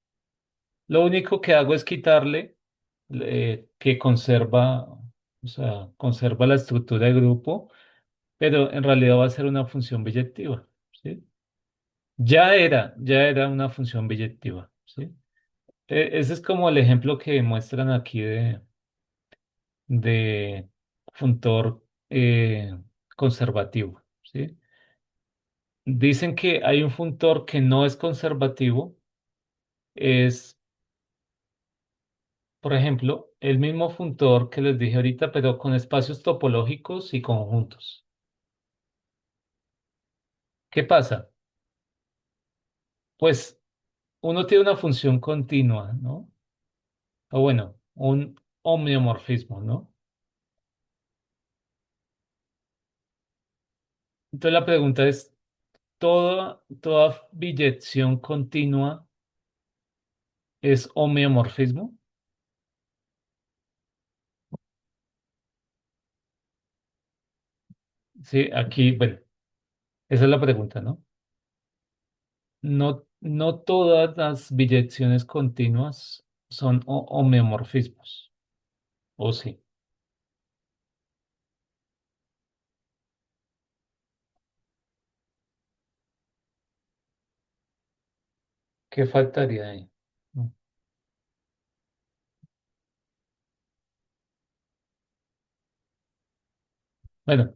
Lo único que hago es quitarle que conserva, o sea, conserva la estructura de grupo, pero en realidad va a ser una función biyectiva, ¿sí? Ya era una función biyectiva, ¿sí? Ese es como el ejemplo que muestran aquí de funtor conservativo, ¿sí? Dicen que hay un funtor que no es conservativo, es, por ejemplo, el mismo funtor que les dije ahorita, pero con espacios topológicos y conjuntos. ¿Qué pasa? Pues uno tiene una función continua, ¿no? O bueno, un homeomorfismo, ¿no? Entonces la pregunta es, ¿toda biyección continua es homeomorfismo? Sí, aquí, bueno, esa es la pregunta, ¿no? No, no todas las biyecciones continuas son homeomorfismos, ¿o sí? ¿Qué faltaría ahí? Mm. Bueno,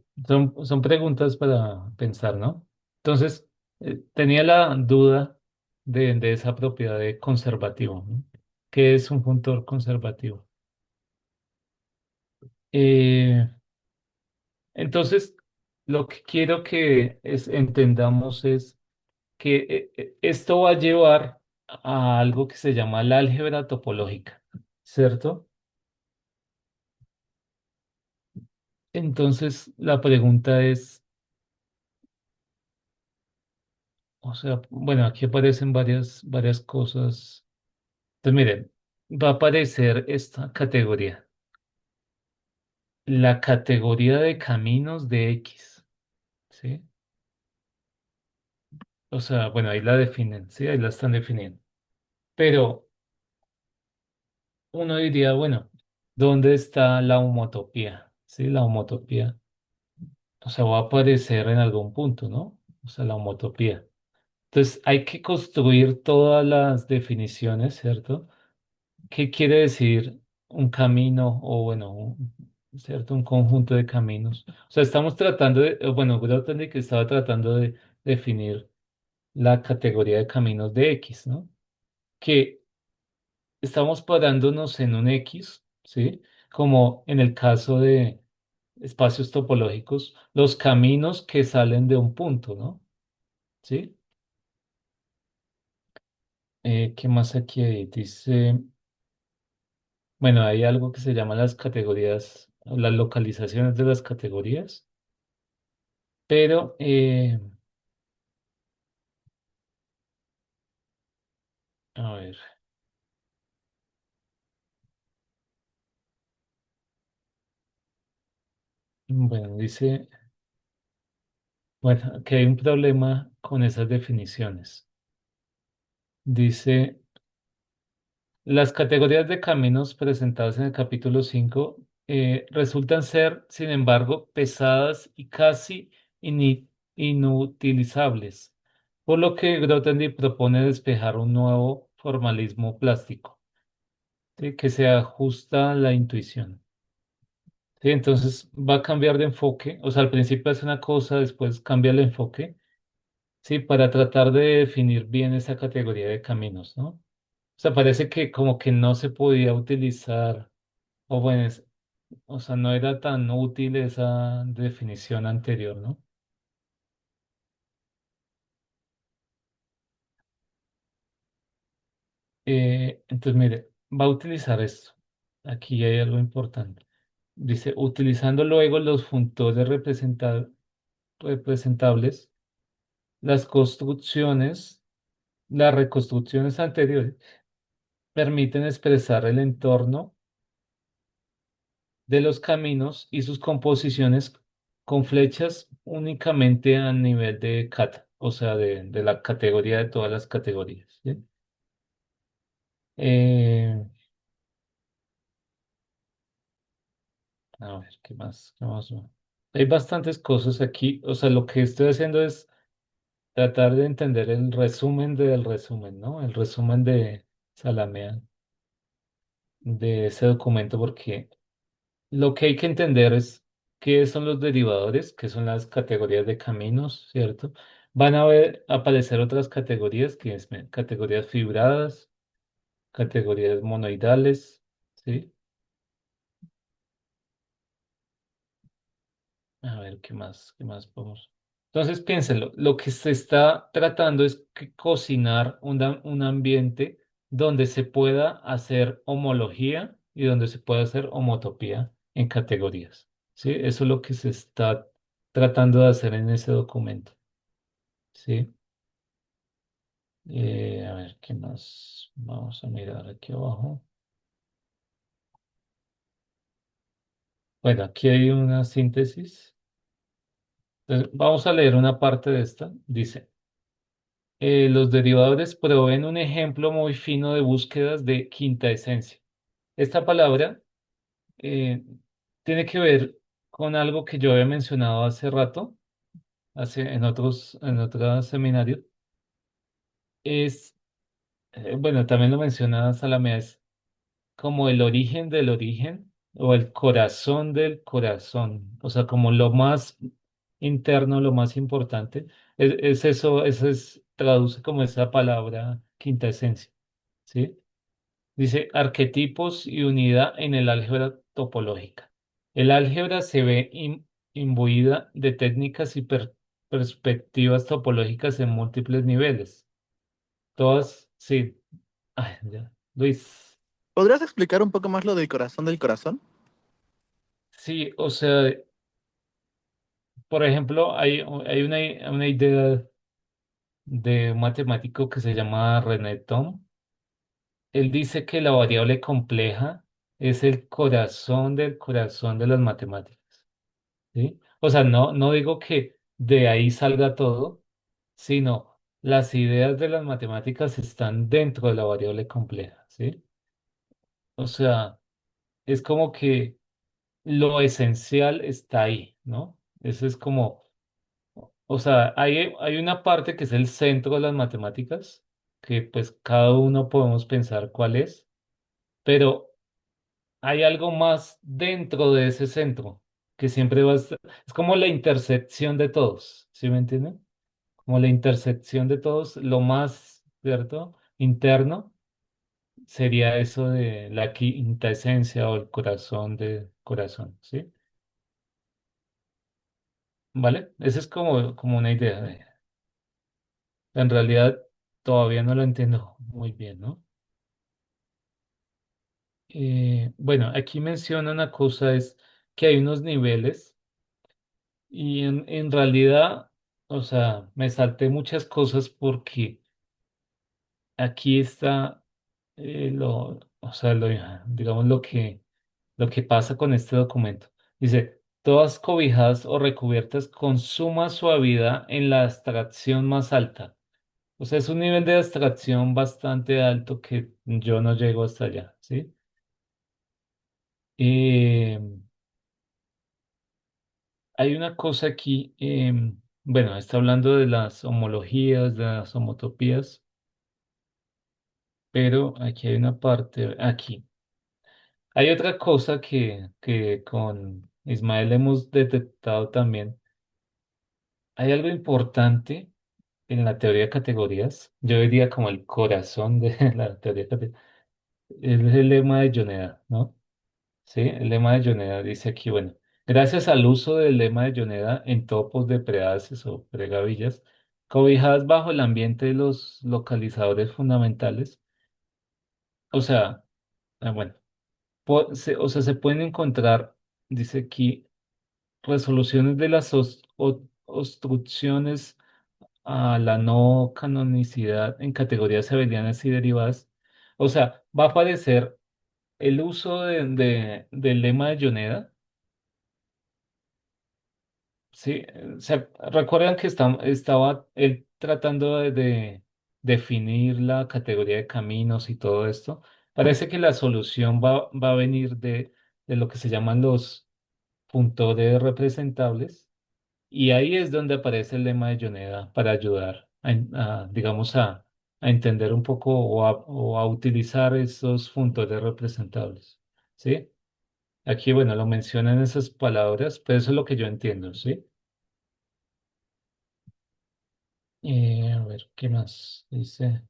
son preguntas para pensar, ¿no? Entonces, tenía la duda de esa propiedad de conservativo, ¿no? ¿Qué es un funtor conservativo? Eh, entonces, lo que quiero que entendamos es que esto va a llevar a algo que se llama la álgebra topológica, ¿cierto? Entonces, la pregunta es, o sea, bueno, aquí aparecen varias cosas. Entonces, miren, va a aparecer esta categoría, la categoría de caminos de X, ¿sí? O sea, bueno, ahí la definen, ¿sí? Ahí la están definiendo. Pero uno diría, bueno, ¿dónde está la homotopía? ¿Sí? La homotopía. O sea, va a aparecer en algún punto, ¿no? O sea, la homotopía. Entonces, hay que construir todas las definiciones, ¿cierto? ¿Qué quiere decir un camino o, bueno, ¿cierto? Un conjunto de caminos. O sea, estamos tratando de, bueno, Grothendieck estaba tratando de definir la categoría de caminos de X, ¿no? Que estamos parándonos en un X, ¿sí? Como en el caso de espacios topológicos, los caminos que salen de un punto, ¿no? ¿Sí? ¿Qué más aquí hay? Dice, bueno, hay algo que se llama las categorías, las localizaciones de las categorías, pero, a ver, bueno, dice, bueno, que hay un problema con esas definiciones. Dice, las categorías de caminos presentadas en el capítulo 5 resultan ser, sin embargo, pesadas y casi inutilizables, por lo que Grothendieck propone despejar un nuevo formalismo plástico, ¿sí? Que se ajusta a la intuición. ¿Sí? Entonces va a cambiar de enfoque, o sea, al principio hace una cosa, después cambia el enfoque, ¿sí? Para tratar de definir bien esa categoría de caminos, ¿no? O sea, parece que como que no se podía utilizar, o bueno, o sea, no era tan útil esa definición anterior, ¿no? Entonces, mire, va a utilizar esto. Aquí hay algo importante. Dice, utilizando luego los funtores representables, las construcciones, las reconstrucciones anteriores permiten expresar el entorno de los caminos y sus composiciones con flechas únicamente a nivel de cata, o sea, de la categoría de todas las categorías. ¿Sí? Eh, a ver, ¿qué más? ¿Qué más? Hay bastantes cosas aquí, o sea, lo que estoy haciendo es tratar de entender el resumen del resumen, ¿no? El resumen de Salamea, de ese documento, porque lo que hay que entender es qué son los derivadores, qué son las categorías de caminos, ¿cierto? Van a aparecer otras categorías, que es categorías fibradas, categorías monoidales, ¿sí? A ver, ¿qué más podemos? Entonces, piénselo, lo que se está tratando es que cocinar un ambiente donde se pueda hacer homología y donde se pueda hacer homotopía en categorías, ¿sí? Eso es lo que se está tratando de hacer en ese documento, ¿sí? A ver, ¿qué más? Vamos a mirar aquí abajo. Bueno, aquí hay una síntesis. Entonces, vamos a leer una parte de esta. Dice, los derivadores proveen un ejemplo muy fino de búsquedas de quinta esencia. Esta palabra eh, tiene que ver con algo que yo había mencionado hace rato, en otros seminarios. Es, bueno, también lo menciona Salamea, es como el origen del origen o el corazón del corazón, o sea, como lo más interno, lo más importante. Es eso, traduce como esa palabra quinta esencia, ¿sí? Dice arquetipos y unidad en el álgebra topológica. El álgebra se ve imbuida de técnicas y perspectivas topológicas en múltiples niveles. Todas, sí. Ay, ya. Luis, ¿Podrías explicar un poco más lo del corazón del corazón? sí, o sea, por ejemplo, hay una idea de un matemático que se llama René Thom. Él dice que la variable compleja es el corazón de las matemáticas. ¿Sí? O sea, no digo que de ahí salga todo, sino las ideas de las matemáticas están dentro de la variable compleja, ¿sí? O sea, es como que lo esencial está ahí, ¿no? Eso es como, o sea, hay una parte que es el centro de las matemáticas, que pues cada uno podemos pensar cuál es, pero hay algo más dentro de ese centro, que siempre va a estar, es como la intersección de todos, ¿sí me entienden? Como la intersección de todos, lo más, ¿cierto? Interno sería eso de la quinta esencia o el corazón del corazón, ¿sí? ¿Vale? Esa es como una idea en realidad todavía no lo entiendo muy bien, ¿no? Bueno, aquí menciona una cosa, es que hay unos niveles. Y en realidad, o sea, me salté muchas cosas porque aquí está o sea, digamos lo que pasa con este documento. Dice, todas cobijadas o recubiertas con suma suavidad en la abstracción más alta. O sea, es un nivel de abstracción bastante alto que yo no llego hasta allá, ¿sí? Eh, Hay una cosa aquí, bueno, está hablando de las homologías, de las homotopías, pero aquí hay una parte, aquí. Hay otra cosa que con Ismael hemos detectado también. Hay algo importante en la teoría de categorías, yo diría como el corazón de la teoría de categorías, es el lema de Yoneda, ¿no? Sí, el lema de Yoneda dice aquí, bueno, gracias al uso del lema de Yoneda en topos de prehaces o pregavillas, cobijadas bajo el ambiente de los localizadores fundamentales, o sea, bueno, o sea, se pueden encontrar, dice aquí, resoluciones de las obstrucciones a la no canonicidad en categorías abelianas y derivadas. O sea, va a aparecer el uso del lema de Yoneda. Sí, recuerdan que estaba él tratando de definir la categoría de caminos y todo esto. Parece que la solución va a venir de lo que se llaman los puntores representables y ahí es donde aparece el lema de Yoneda para ayudar digamos, a entender un poco o a utilizar esos puntores representables. ¿Sí? Aquí, bueno, lo mencionan esas palabras, pero eso es lo que yo entiendo, ¿sí? A ver, ¿qué más dice?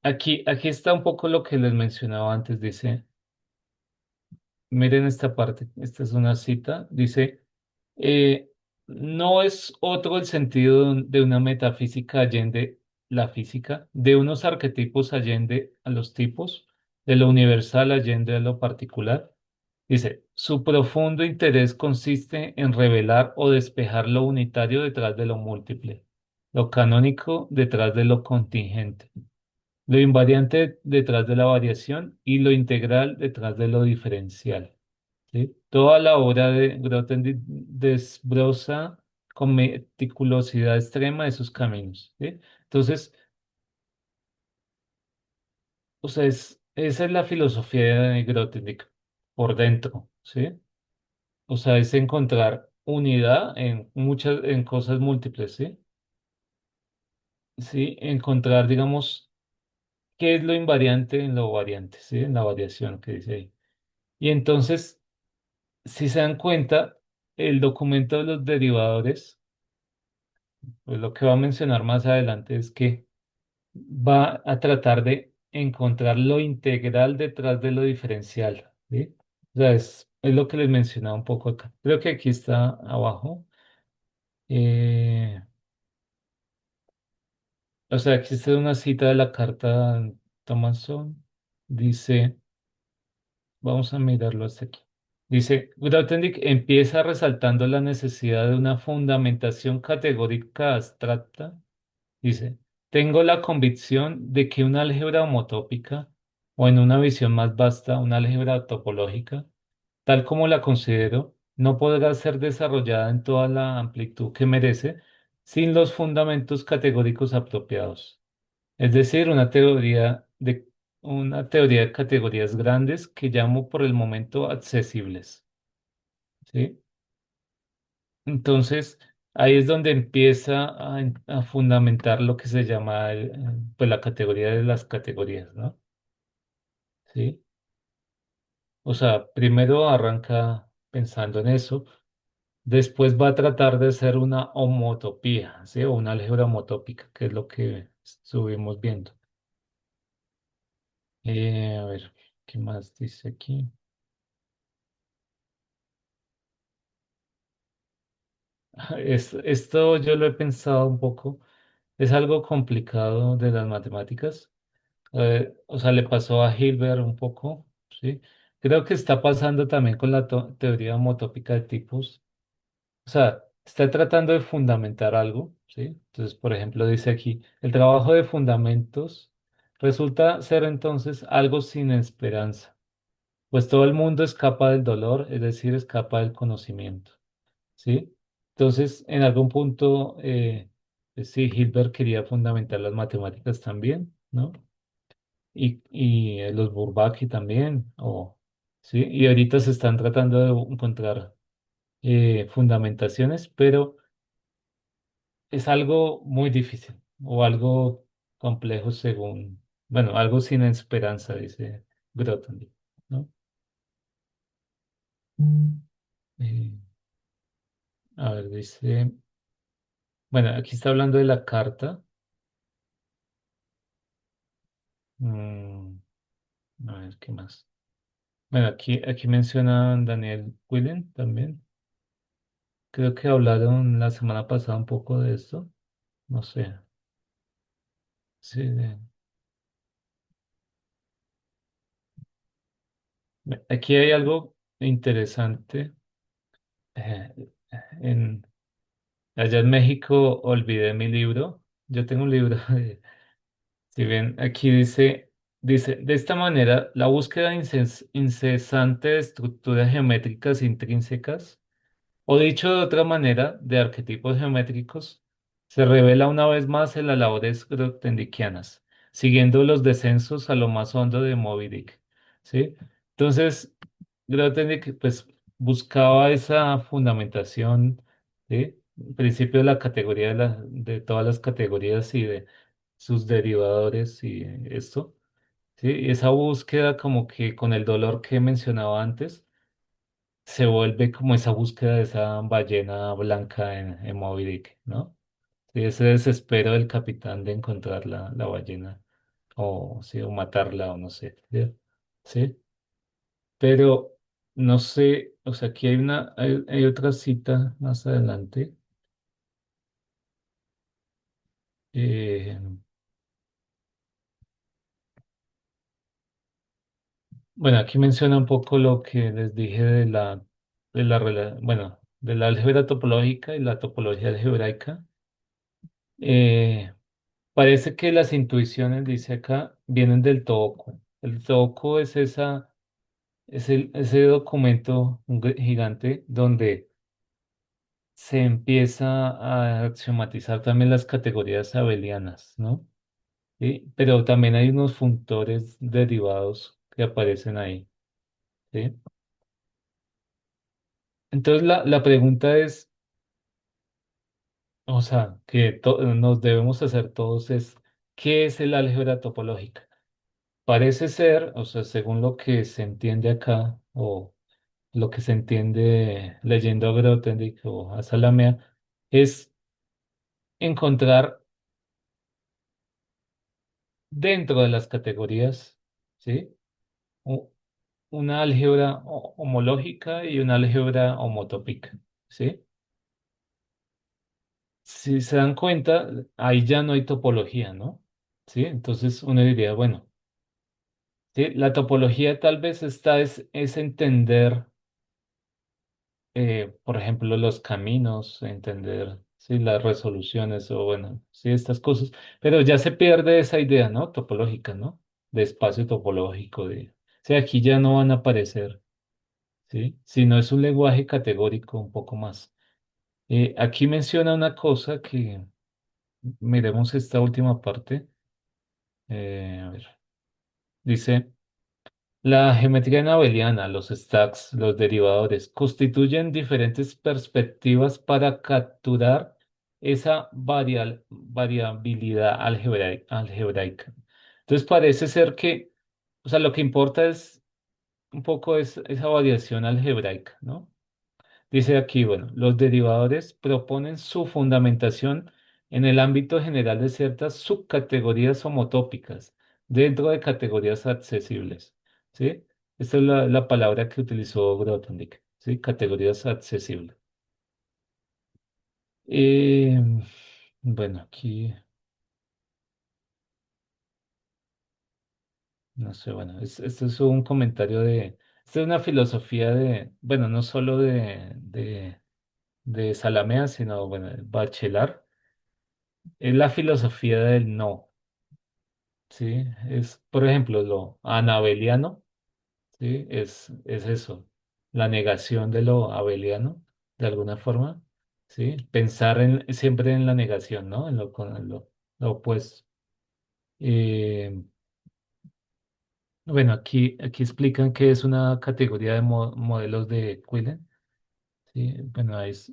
Aquí está un poco lo que les mencionaba antes. Dice, miren esta parte, esta es una cita. Dice, eh, no es otro el sentido de una metafísica allende la física, de unos arquetipos allende a los tipos, de lo universal allende a lo particular. Dice, su profundo interés consiste en revelar o despejar lo unitario detrás de lo múltiple, lo canónico detrás de lo contingente, lo invariante detrás de la variación y lo integral detrás de lo diferencial. ¿sí? Toda la obra de Grothendieck desbroza con meticulosidad extrema de sus caminos, ¿sí? Entonces, o sea, esa es la filosofía de Grothendieck por dentro, ¿sí? O sea, es encontrar unidad en en cosas múltiples, ¿sí? Sí, encontrar, digamos, qué es lo invariante en lo variante, ¿sí? En la variación que dice ahí. Y entonces, si se dan cuenta, el documento de los derivadores, pues lo que va a mencionar más adelante es que va a tratar de encontrar lo integral detrás de lo diferencial, ¿sí? O sea, es lo que les mencionaba un poco acá. Creo que aquí está abajo. Eh, o sea, aquí está una cita de la carta Thomason. Dice, vamos a mirarlo hasta aquí. Dice, Grothendieck empieza resaltando la necesidad de una fundamentación categórica abstracta. Dice, tengo la convicción de que una álgebra homotópica, o en una visión más vasta, una álgebra topológica, tal como la considero, no podrá ser desarrollada en toda la amplitud que merece sin los fundamentos categóricos apropiados. Es decir, una teoría de categorías grandes que llamo por el momento accesibles. ¿Sí? Entonces, ahí es donde empieza a fundamentar lo que se llama pues la categoría de las categorías, ¿no? ¿Sí? O sea, primero arranca pensando en eso, después va a tratar de hacer una homotopía, ¿sí? O una álgebra homotópica, que es lo que estuvimos viendo. A ver, ¿qué más dice aquí? Esto yo lo he pensado un poco. Es algo complicado de las matemáticas. O sea, le pasó a Hilbert un poco, ¿sí? Creo que está pasando también con la teoría homotópica de tipos. O sea, está tratando de fundamentar algo, ¿sí? Entonces, por ejemplo, dice aquí, el trabajo de fundamentos resulta ser entonces algo sin esperanza, pues todo el mundo escapa del dolor, es decir, escapa del conocimiento. ¿Sí? Entonces, en algún punto, pues sí, Hilbert quería fundamentar las matemáticas también, ¿no? Y los Bourbaki también, ¿sí? Y ahorita se están tratando de encontrar fundamentaciones, pero es algo muy difícil o algo complejo según, bueno, algo sin esperanza, dice Grothendieck, ¿no? Mm. Eh, a ver, dice, bueno, aquí está hablando de la carta. Mm, a ver, ¿qué más? Bueno, aquí mencionan Daniel Quillen también. Creo que hablaron la semana pasada un poco de esto. No sé. Sí, aquí hay algo interesante. Eh, en, allá en México olvidé mi libro. Yo tengo un libro. Si bien aquí dice, de esta manera, la búsqueda incesante de estructuras geométricas intrínsecas, o dicho de otra manera, de arquetipos geométricos, se revela una vez más en las labores grothendiekianas, siguiendo los descensos a lo más hondo de Moby Dick, ¿sí? Entonces, Grothendieck pues buscaba esa fundamentación, ¿sí? En principio de la categoría de todas las categorías y de sus derivadores y esto, ¿sí? Y esa búsqueda como que con el dolor que mencionaba antes se vuelve como esa búsqueda de esa ballena blanca en Moby Dick, ¿no? Sí, ese desespero del capitán de encontrar la ballena o, sí, o matarla o no sé, ¿sí? ¿Sí? Pero no sé, o sea, aquí hay otra cita más adelante. eh, bueno, aquí menciona un poco lo que les dije bueno, de la álgebra topológica y la topología algebraica. Eh, Parece que las intuiciones, dice acá, vienen del Tooku. El Tooku es ese documento gigante donde se empieza a axiomatizar también las categorías abelianas, ¿no? ¿Sí? Pero también hay unos funtores derivados que aparecen ahí, ¿sí? Entonces la pregunta es, o sea, que nos debemos hacer todos es, ¿qué es el álgebra topológica? Parece ser, o sea, según lo que se entiende acá, o lo que se entiende leyendo a Grothendieck o a Salamea, es encontrar dentro de las categorías, ¿sí? U- Una álgebra homológica y una álgebra homotópica, ¿sí? Si se dan cuenta, ahí ya no hay topología, ¿no? ¿Sí? Entonces uno diría, bueno, ¿sí? La topología tal vez es entender, por ejemplo, los caminos, entender, ¿sí? Las resoluciones o bueno, sí, estas cosas, pero ya se pierde esa idea, ¿no? Topológica, ¿no? De espacio topológico, de... O sea, aquí ya no van a aparecer, ¿sí? Sino es un lenguaje categórico un poco más. Aquí menciona una cosa que, miremos esta última parte. A ver, dice, la geometría abeliana, los stacks, los derivadores, constituyen diferentes perspectivas para capturar esa variabilidad algebraica. Entonces parece ser que, o sea, lo que importa es un poco esa variación algebraica, ¿no? Dice aquí, bueno, los derivadores proponen su fundamentación en el ámbito general de ciertas subcategorías homotópicas dentro de categorías accesibles, ¿sí? Esta es la palabra que utilizó Grothendieck, ¿sí? Categorías accesibles. Eh, bueno, aquí, no sé, bueno, esto es un comentario esta es una filosofía bueno, no solo de Salamea, sino, bueno, de Bachelard. Es la filosofía del no, ¿sí? Es, por ejemplo, lo anabeliano, ¿sí? Es eso, la negación de lo abeliano, de alguna forma, ¿sí? Pensar siempre en la negación, ¿no? En lo opuesto. Eh, bueno, aquí explican que es una categoría de modelos de Quillen, ¿sí? Bueno, es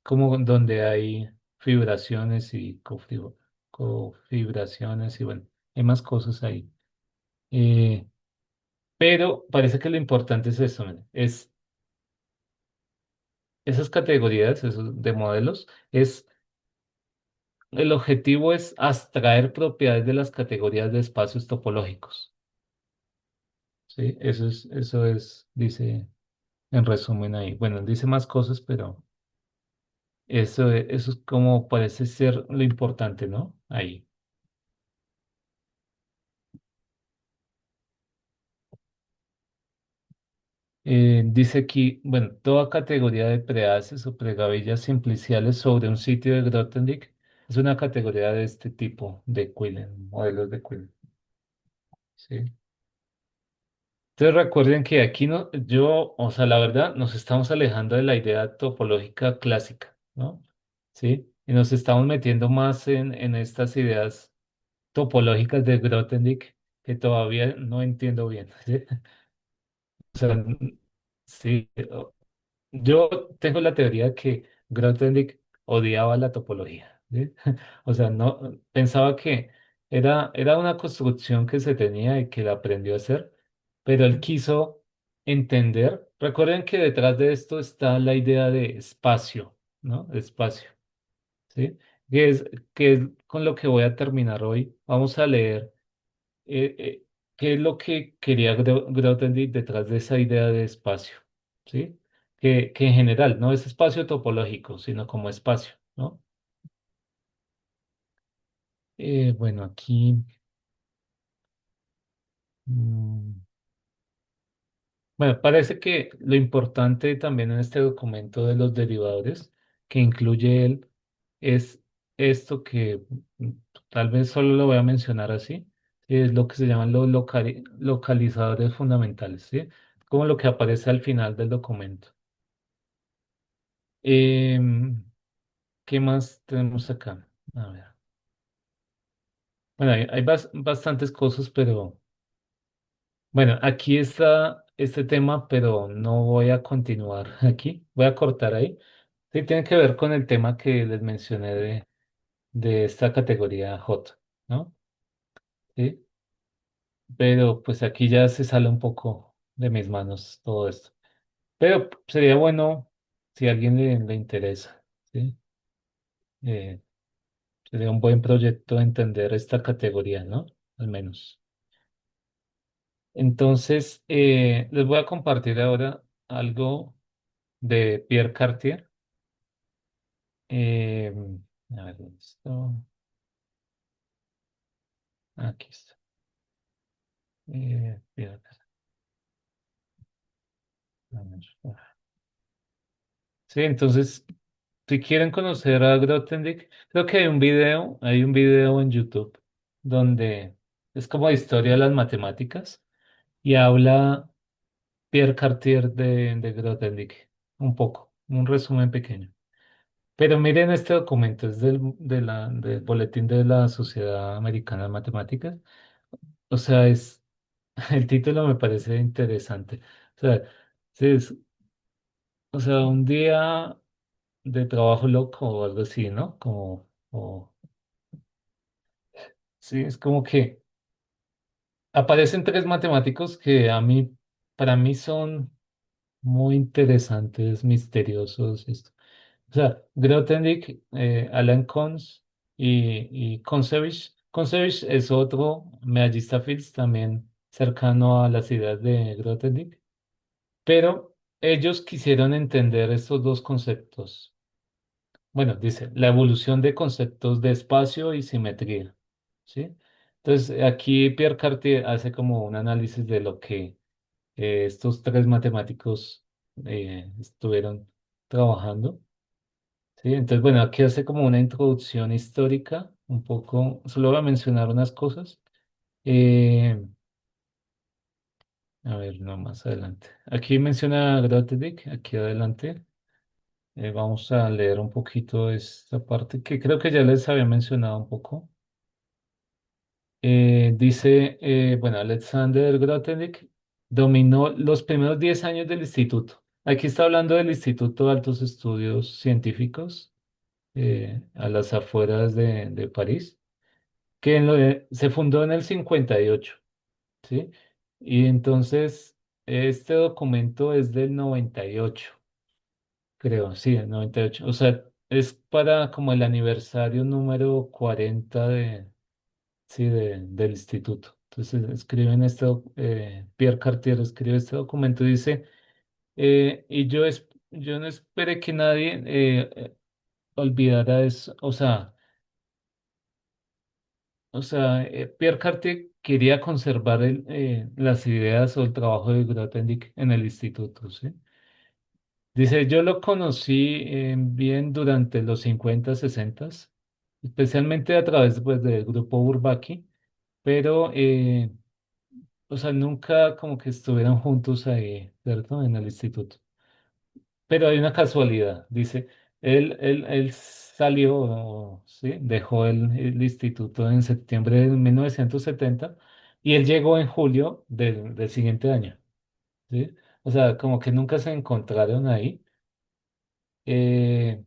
como donde hay fibraciones y cofibraciones y bueno, hay más cosas ahí. Eh, pero parece que lo importante es eso, ¿no? Es esas categorías esos de modelos, el objetivo es abstraer propiedades de las categorías de espacios topológicos, ¿sí? Eso es, dice en resumen ahí. Bueno, dice más cosas, pero eso es como parece ser lo importante, ¿no? Ahí. Dice aquí, bueno, toda categoría de prehaces o pregavillas simpliciales sobre un sitio de Grothendieck es una categoría de este tipo de Quillen, modelos de Quillen. ¿Sí? Entonces recuerden que aquí no, o sea, la verdad, nos estamos alejando de la idea topológica clásica, ¿no? ¿Sí? Y nos estamos metiendo más en estas ideas topológicas de Grothendieck que todavía no entiendo bien. ¿Sí? O sea, sí. Yo tengo la teoría que Grothendieck odiaba la topología, ¿sí? O sea, no pensaba que era una construcción que se tenía y que la aprendió a hacer, pero él quiso entender. Recuerden que detrás de esto está la idea de espacio, ¿no? De espacio, ¿sí? Que es con lo que voy a terminar hoy. Vamos a leer eh, eh, qué es lo que quería Grothendieck detrás de esa idea de espacio, ¿sí? Que en general no es espacio topológico, sino como espacio, ¿no? Bueno, aquí, mm, bueno, parece que lo importante también en este documento de los derivadores que incluye él es esto que tal vez solo lo voy a mencionar así, Es lo que se llaman los localizadores fundamentales, ¿sí? Como lo que aparece al final del documento. Em, ¿Qué más tenemos acá? A ver. Bueno, hay bastantes cosas, pero bueno, aquí está este tema, pero no voy a continuar aquí. Voy a cortar ahí. Sí, tiene que ver con el tema que les mencioné de esta categoría J, ¿no? Sí, pero pues aquí ya se sale un poco de mis manos todo esto. Pero sería bueno si a alguien le interesa, ¿sí? Eh, Sería un buen proyecto entender esta categoría, ¿no? Al menos. Entonces, les voy a compartir ahora algo de Pierre Cartier. Eh, a ver, ¿dónde está? Aquí está. Pierre Cartier. Sí, entonces, si quieren conocer a Grothendieck, creo que hay un video en YouTube donde es como historia de las matemáticas y habla Pierre Cartier de Grothendieck, un poco, un resumen pequeño. Pero miren este documento, es del Boletín de la Sociedad Americana de Matemáticas. O sea, el título me parece interesante. O sea, sí, o sea, un día de trabajo loco o algo así, ¿no? Sí, es como que aparecen tres matemáticos que para mí son muy interesantes, misteriosos. Esto. O sea, Grothendieck, Alan Kons y Concevich. Concevich es otro medallista Fields también cercano a las ideas de Grothendieck, pero ellos quisieron entender estos dos conceptos. Bueno, dice la evolución de conceptos de espacio y simetría, ¿sí? Entonces, aquí Pierre Cartier hace como un análisis de lo que estos tres matemáticos estuvieron trabajando, ¿sí? Entonces, bueno, aquí hace como una introducción histórica, un poco, solo voy a mencionar unas cosas. Eh, a ver, no, más adelante. Aquí menciona Grothendieck, aquí adelante. Vamos a leer un poquito esta parte que creo que ya les había mencionado un poco. Dice, bueno, Alexander Grothendieck dominó los primeros 10 años del instituto. Aquí está hablando del Instituto de Altos Estudios Científicos a las afueras de París, que se fundó en el 58, ¿sí? Y entonces, este documento es del 98, creo, sí, el 98. O sea, es para como el aniversario número 40 sí, del instituto. Entonces escriben Pierre Cartier escribe este documento y dice, yo no esperé que nadie olvidara eso, Pierre Cartier quería conservar las ideas o el trabajo de Grothendieck en el instituto, ¿sí? Dice, yo lo conocí bien durante los 50 60, especialmente a través pues, del grupo Bourbaki, pero o sea, nunca como que estuvieran juntos ahí, ¿cierto? En el instituto. Pero hay una casualidad, dice, él salió, ¿sí? Dejó el instituto en septiembre de 1970 y él llegó en julio del siguiente año, ¿sí? O sea, como que nunca se encontraron ahí. Eh,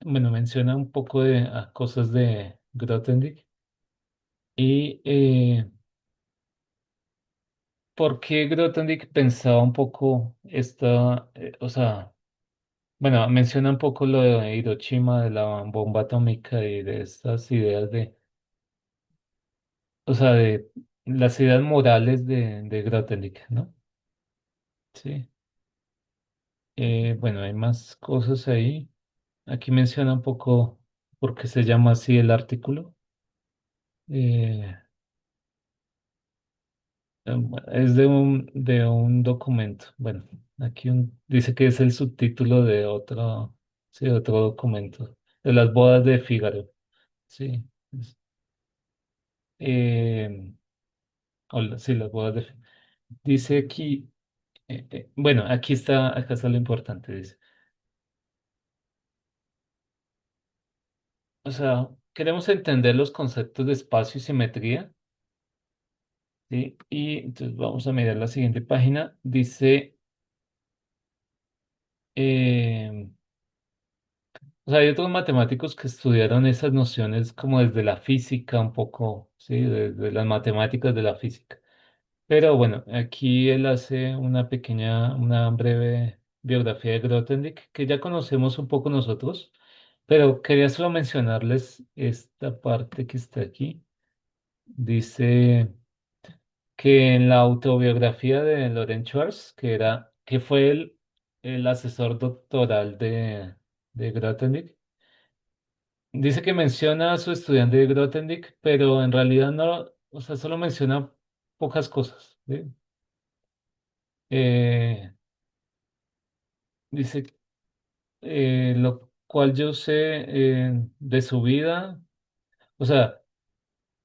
bueno, menciona un poco de cosas de Grothendieck y por qué Grothendieck pensaba un poco o sea, bueno, menciona un poco lo de Hiroshima, de la bomba atómica y de estas ideas o sea, de las ideas morales de Grothendieck, ¿no? Sí. Bueno, hay más cosas ahí. Aquí menciona un poco por qué se llama así el artículo. Eh, es de un documento. Bueno, aquí dice que es el subtítulo sí, de otro documento, de las bodas de Fígaro. Sí. Eh, sí, las bodas de... Dice aquí, bueno, acá está lo importante, dice. O sea, queremos entender los conceptos de espacio y simetría, ¿sí? Y entonces vamos a mirar la siguiente página. Dice, eh, o sea, hay otros matemáticos que estudiaron esas nociones como desde la física un poco, ¿sí? Desde las matemáticas de la física. Pero bueno, aquí él hace una breve biografía de Grothendieck que ya conocemos un poco nosotros, pero quería solo mencionarles esta parte que está aquí. Dice que en la autobiografía de Lorenz Schwartz, que fue el asesor doctoral de Grothendieck, dice que menciona a su estudiante de Grothendieck, pero en realidad no, o sea, solo menciona pocas cosas, ¿sí? Eh, Dice, lo cual yo sé de su vida, o sea,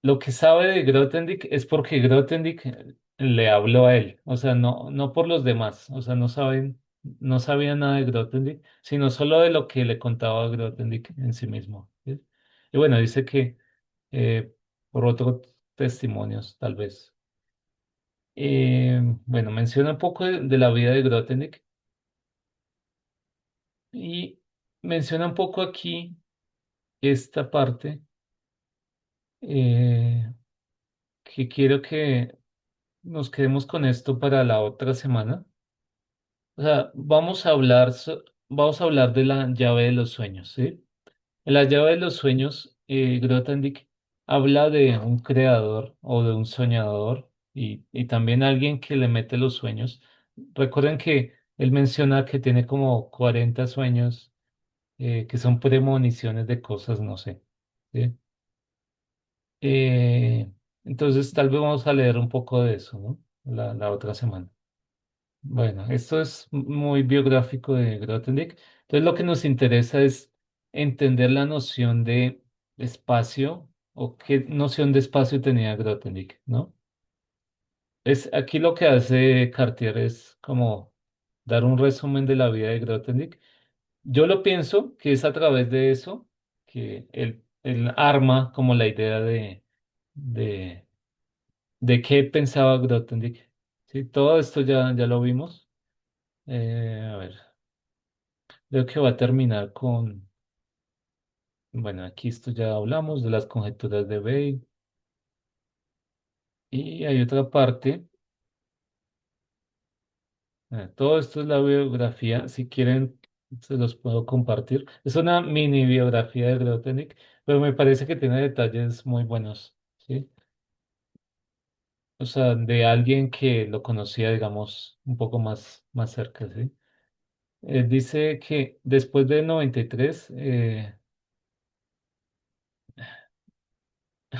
lo que sabe de Grothendieck es porque Grothendieck le habló a él, o sea, no por los demás, o sea, no sabía nada de Grothendieck, sino solo de lo que le contaba Grothendieck en sí mismo, ¿sí? Y bueno, dice que eh, por otros testimonios, tal vez. Bueno, menciona un poco de la vida de Grothendieck y menciona un poco aquí esta parte eh, que quiero que nos quedemos con esto para la otra semana. O sea, vamos a hablar de la llave de los sueños, ¿sí? En la llave de los sueños, Grothendieck habla de un creador o de un soñador y también alguien que le mete los sueños. Recuerden que él menciona que tiene como 40 sueños que son premoniciones de cosas, no sé. ¿Sí? Eh, entonces, tal vez vamos a leer un poco de eso, ¿no? La otra semana. Bueno, esto es muy biográfico de Grothendieck. Entonces, lo que nos interesa es entender la noción de espacio o qué noción de espacio tenía Grothendieck, ¿no? Aquí lo que hace Cartier es como dar un resumen de la vida de Grothendieck. Yo lo pienso que es a través de eso que él arma como la idea de ¿de qué pensaba Grothendieck? Sí, todo esto ya lo vimos. A ver, creo que va a terminar con, bueno, aquí esto ya hablamos de las conjeturas de Bay y hay otra parte. Todo esto es la biografía, si quieren se los puedo compartir. Es una mini biografía de Grothendieck, pero me parece que tiene detalles muy buenos, ¿sí? O sea, de alguien que lo conocía, digamos, un poco más cerca, ¿sí? Dice que después del 93,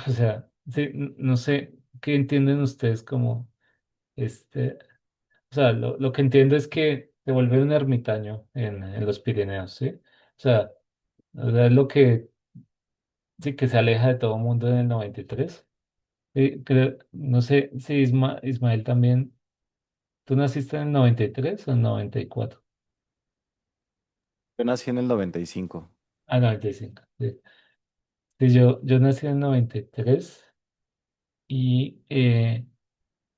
o sea, sí, no sé qué entienden ustedes como este, o sea, lo que entiendo es que se vuelve un ermitaño en los Pirineos, ¿sí? O sea, es lo que, sí, que se aleja de todo mundo en el 93. No sé si Ismael también, ¿tú naciste en el 93 o en el 94? Yo nací en el 95. Ah, 95. Sí. Sí, yo nací en el 93 y,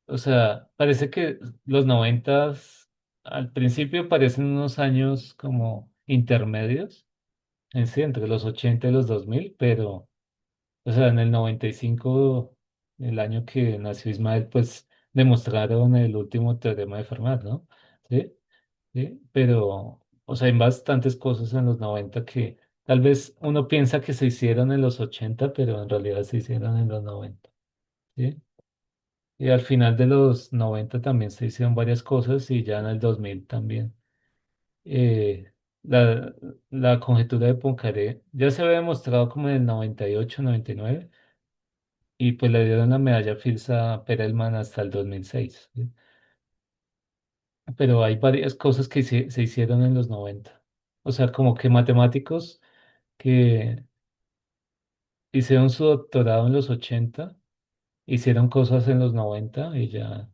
o sea, parece que los 90 al principio parecen unos años como intermedios, en sí, entre los 80 y los 2000, pero, o sea, en el 95, el año que nació Ismael, pues demostraron el último teorema de Fermat, ¿no? Sí, sí, pero, o sea, hay bastantes cosas en los 90 que tal vez uno piensa que se hicieron en los 80, pero en realidad se hicieron en los 90, ¿sí? Y al final de los 90 también se hicieron varias cosas y ya en el 2000 también. Eh, la, la conjetura de Poincaré ya se había demostrado como en el 98, 99 y pues le dieron la medalla Fields a Perelman hasta el 2006, ¿sí? Pero hay varias cosas que se hicieron en los 90. O sea, como que matemáticos que hicieron su doctorado en los 80 hicieron cosas en los 90 y ya,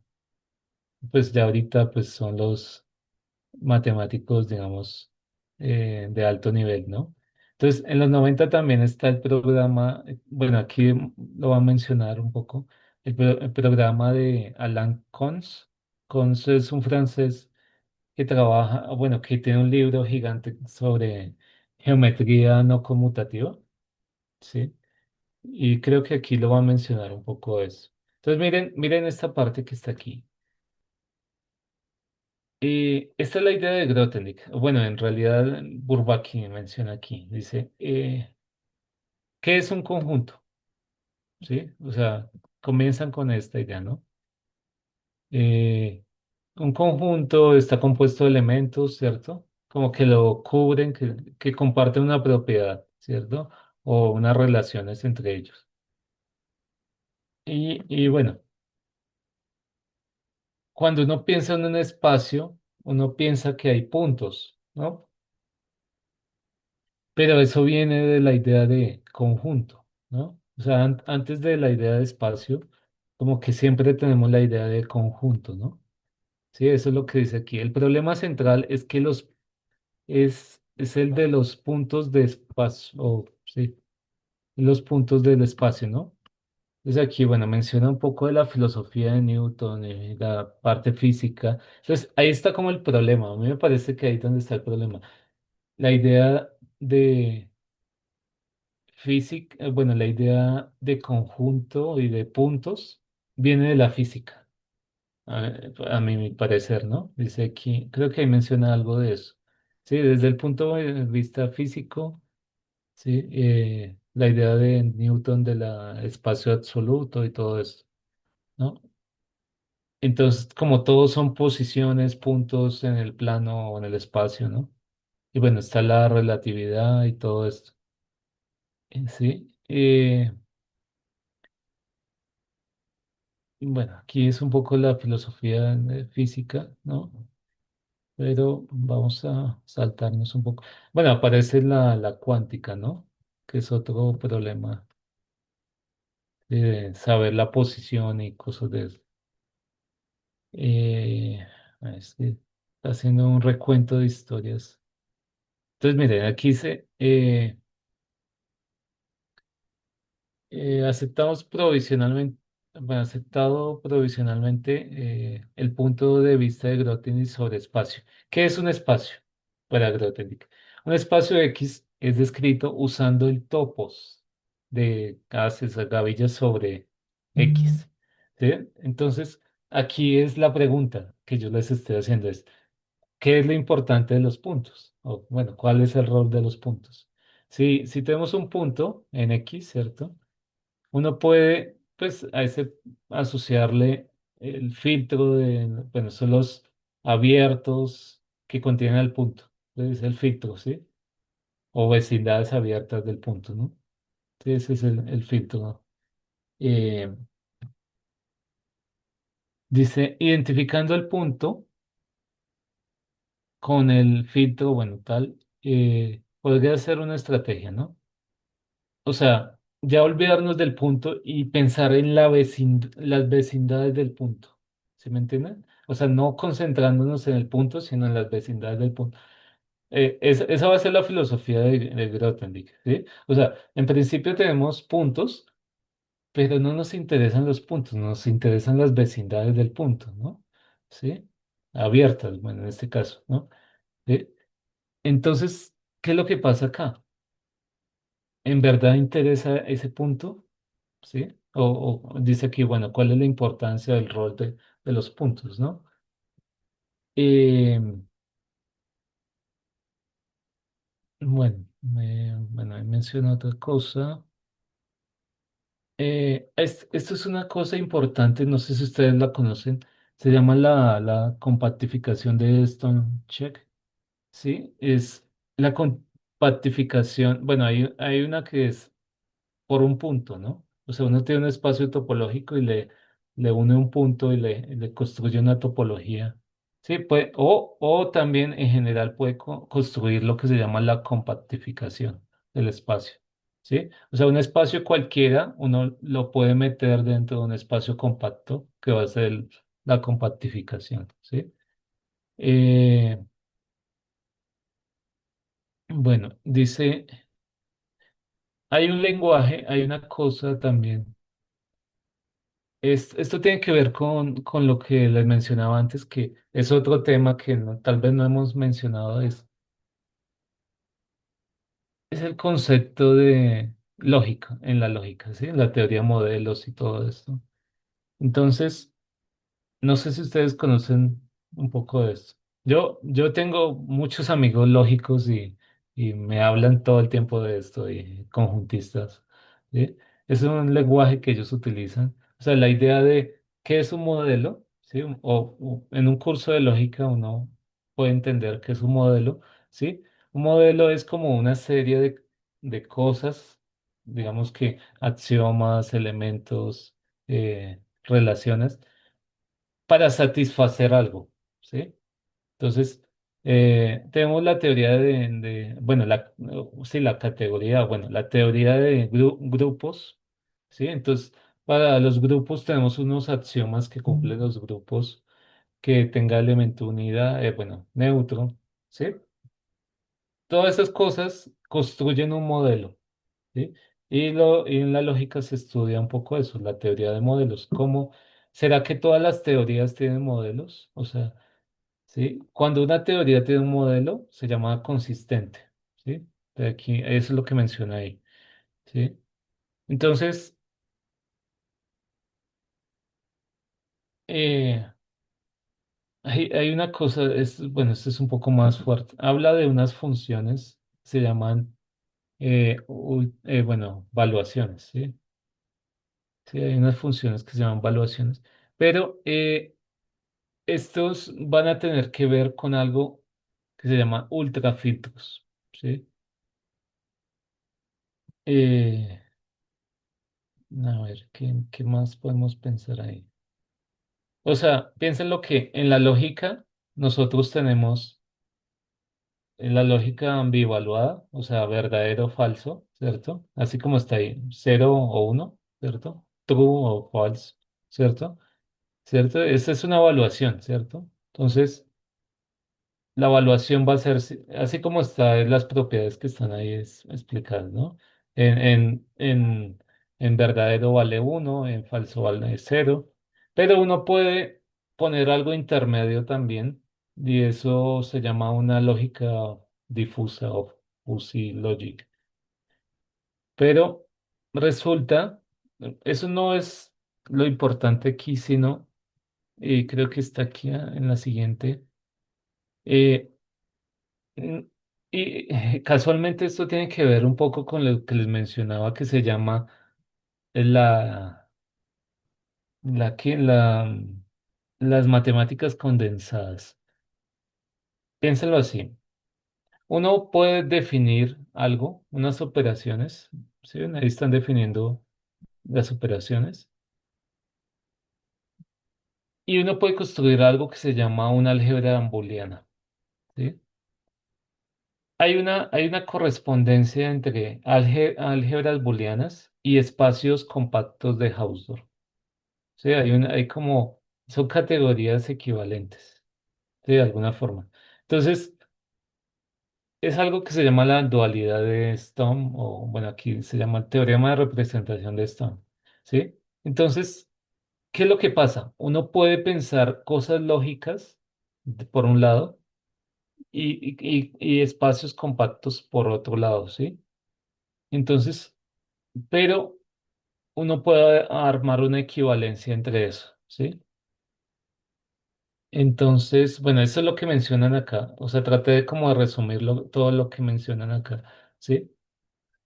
pues ya ahorita pues son los matemáticos, digamos, de alto nivel, ¿no? Entonces, en los 90 también está el programa, bueno, aquí lo va a mencionar un poco, el programa de Alain Connes. Connes es un francés que trabaja, bueno, que tiene un libro gigante sobre geometría no conmutativa, ¿sí? Y creo que aquí lo va a mencionar un poco eso. Entonces, miren esta parte que está aquí. Esta es la idea de Grothendieck. Bueno, en realidad Bourbaki menciona aquí. Dice, ¿qué es un conjunto? ¿Sí? O sea, comienzan con esta idea, ¿no? Eh, un conjunto está compuesto de elementos, ¿cierto? Como que lo cubren, que comparten una propiedad, ¿cierto? O unas relaciones entre ellos. Y bueno, cuando uno piensa en un espacio, uno piensa que hay puntos, ¿no? Pero eso viene de la idea de conjunto, ¿no? O sea, antes de la idea de espacio, como que siempre tenemos la idea de conjunto, ¿no? Sí, eso es lo que dice aquí. El problema central es que es el de los puntos de espacio, o sí, los puntos del espacio, ¿no? Entonces aquí, bueno, menciona un poco de la filosofía de Newton y la parte física. Entonces, ahí está como el problema. A mí me parece que ahí es donde está el problema. La idea de física, bueno, la idea de conjunto y de puntos viene de la física, a mi parecer, ¿no? Dice aquí, creo que ahí menciona algo de eso. Sí, desde el punto de vista físico, sí, la idea de Newton del espacio absoluto y todo eso, ¿no? Entonces, como todos son posiciones, puntos en el plano o en el espacio, ¿no? Y bueno, está la relatividad y todo esto. Sí. Bueno, aquí es un poco la filosofía de física, ¿no? Pero vamos a saltarnos un poco. Bueno, aparece la cuántica, ¿no? Que es otro problema de saber la posición y cosas de eso. Eh, es que está haciendo un recuento de historias. Entonces, miren, aquí aceptamos provisionalmente, bueno, aceptado provisionalmente el punto de vista de Grothendieck sobre espacio. ¿Qué es un espacio para Grothendieck? Un espacio X es descrito usando el topos de haces gavillas sobre X. ¿Sí? Entonces, aquí es la pregunta que yo les estoy haciendo es, ¿qué es lo importante de los puntos? O bueno, ¿cuál es el rol de los puntos? Si tenemos un punto en X, ¿cierto? Uno puede, pues, a ese asociarle el filtro de, bueno, son los abiertos que contienen el punto. Entonces, el filtro, ¿sí? O vecindades abiertas del punto, ¿no? Sí, ese es el filtro. Eh, dice, identificando el punto con el filtro, bueno, tal, podría ser una estrategia, ¿no? O sea, ya olvidarnos del punto y pensar en las vecindades del punto. ¿Sí me entienden? O sea, no concentrándonos en el punto, sino en las vecindades del punto. Esa va a ser la filosofía de Grothendieck, ¿sí? O sea, en principio tenemos puntos, pero no nos interesan los puntos, nos interesan las vecindades del punto, ¿no? ¿Sí? Abiertas, bueno, en este caso, ¿no? ¿Sí? Entonces, ¿qué es lo que pasa acá? ¿En verdad interesa ese punto? ¿Sí? O dice aquí, bueno, ¿cuál es la importancia del rol de los puntos, ¿no? Eh, bueno, bueno, ahí menciona otra cosa. Esto es una cosa importante, no sé si ustedes la conocen, se llama la compactificación de Stone-Check, ¿sí? Es la compactificación, bueno, hay una que es por un punto, ¿no? O sea, uno tiene un espacio topológico y le une un punto y le construye una topología. Sí, puede, o también en general puede construir lo que se llama la compactificación del espacio. ¿sí? O sea, un espacio cualquiera, uno lo puede meter dentro de un espacio compacto, que va a ser la compactificación, ¿sí? Eh, bueno, dice, hay un lenguaje, hay una cosa también. Esto tiene que ver con lo que les mencionaba antes, que es otro tema que tal vez no hemos mencionado, es el concepto de lógica, en la lógica, ¿sí? En la teoría de modelos y todo esto. Entonces, no sé si ustedes conocen un poco de esto. Yo tengo muchos amigos lógicos y me hablan todo el tiempo de esto, y conjuntistas, ¿sí? Es un lenguaje que ellos utilizan. O sea, la idea de qué es un modelo, ¿sí? O en un curso de lógica uno puede entender qué es un modelo, ¿sí? Un modelo es como una serie de cosas, digamos que axiomas, elementos, relaciones para satisfacer algo, ¿sí? Entonces, tenemos la teoría bueno, sí, la categoría, bueno, la teoría de grupos, ¿sí? Entonces, para los grupos tenemos unos axiomas que cumplen los grupos que tenga elemento unidad, bueno, neutro, ¿sí? Todas esas cosas construyen un modelo, ¿sí? Y en la lógica se estudia un poco eso, la teoría de modelos. ¿Cómo será que todas las teorías tienen modelos? O sea, ¿sí? Cuando una teoría tiene un modelo, se llama consistente, ¿sí? De aquí, eso es lo que menciona ahí, ¿sí? Entonces, eh, hay una cosa, bueno, esto es un poco más fuerte. Habla de unas funciones, se llaman, bueno, valuaciones, ¿sí? Sí, hay unas funciones que se llaman valuaciones, pero estos van a tener que ver con algo que se llama ultrafiltros, ¿sí? Eh, a ver, ¿qué más podemos pensar ahí? O sea, piensen lo que en la lógica nosotros tenemos la lógica ambivaluada, o sea, verdadero o falso, ¿cierto? Así como está ahí, cero o uno, ¿cierto? True o false, ¿cierto? ¿Cierto? Esa es una evaluación, ¿cierto? Entonces, la evaluación va a ser así como está en las propiedades que están ahí explicadas, ¿no? En, en, en, en verdadero vale uno, en falso vale cero, pero uno puede poner algo intermedio también y eso se llama una lógica difusa o fuzzy logic. Pero resulta, eso no es lo importante aquí, sino, y creo que está aquí en la siguiente. eh, Mm, Y casualmente esto tiene que ver un poco con lo que les mencionaba que se llama la, las matemáticas condensadas. Piénsalo así. Uno puede definir algo, unas operaciones, ¿sí? Ahí están definiendo las operaciones. Y uno puede construir algo que se llama una álgebra booleana, ¿sí? Hay una correspondencia entre álgebras booleanas y espacios compactos de Hausdorff. Sí, hay como, son categorías equivalentes, sí, de alguna forma. Entonces, es algo que se llama la dualidad de Stone, o bueno, aquí se llama el teorema de representación de Stone, ¿sí? Entonces, ¿qué es lo que pasa? Uno puede pensar cosas lógicas, por un lado, y espacios compactos por otro lado, ¿sí? Entonces, pero uno puede armar una equivalencia entre eso, ¿sí? Entonces, bueno, eso es lo que mencionan acá. O sea, traté de como de resumirlo, todo lo que mencionan acá. ¿Sí?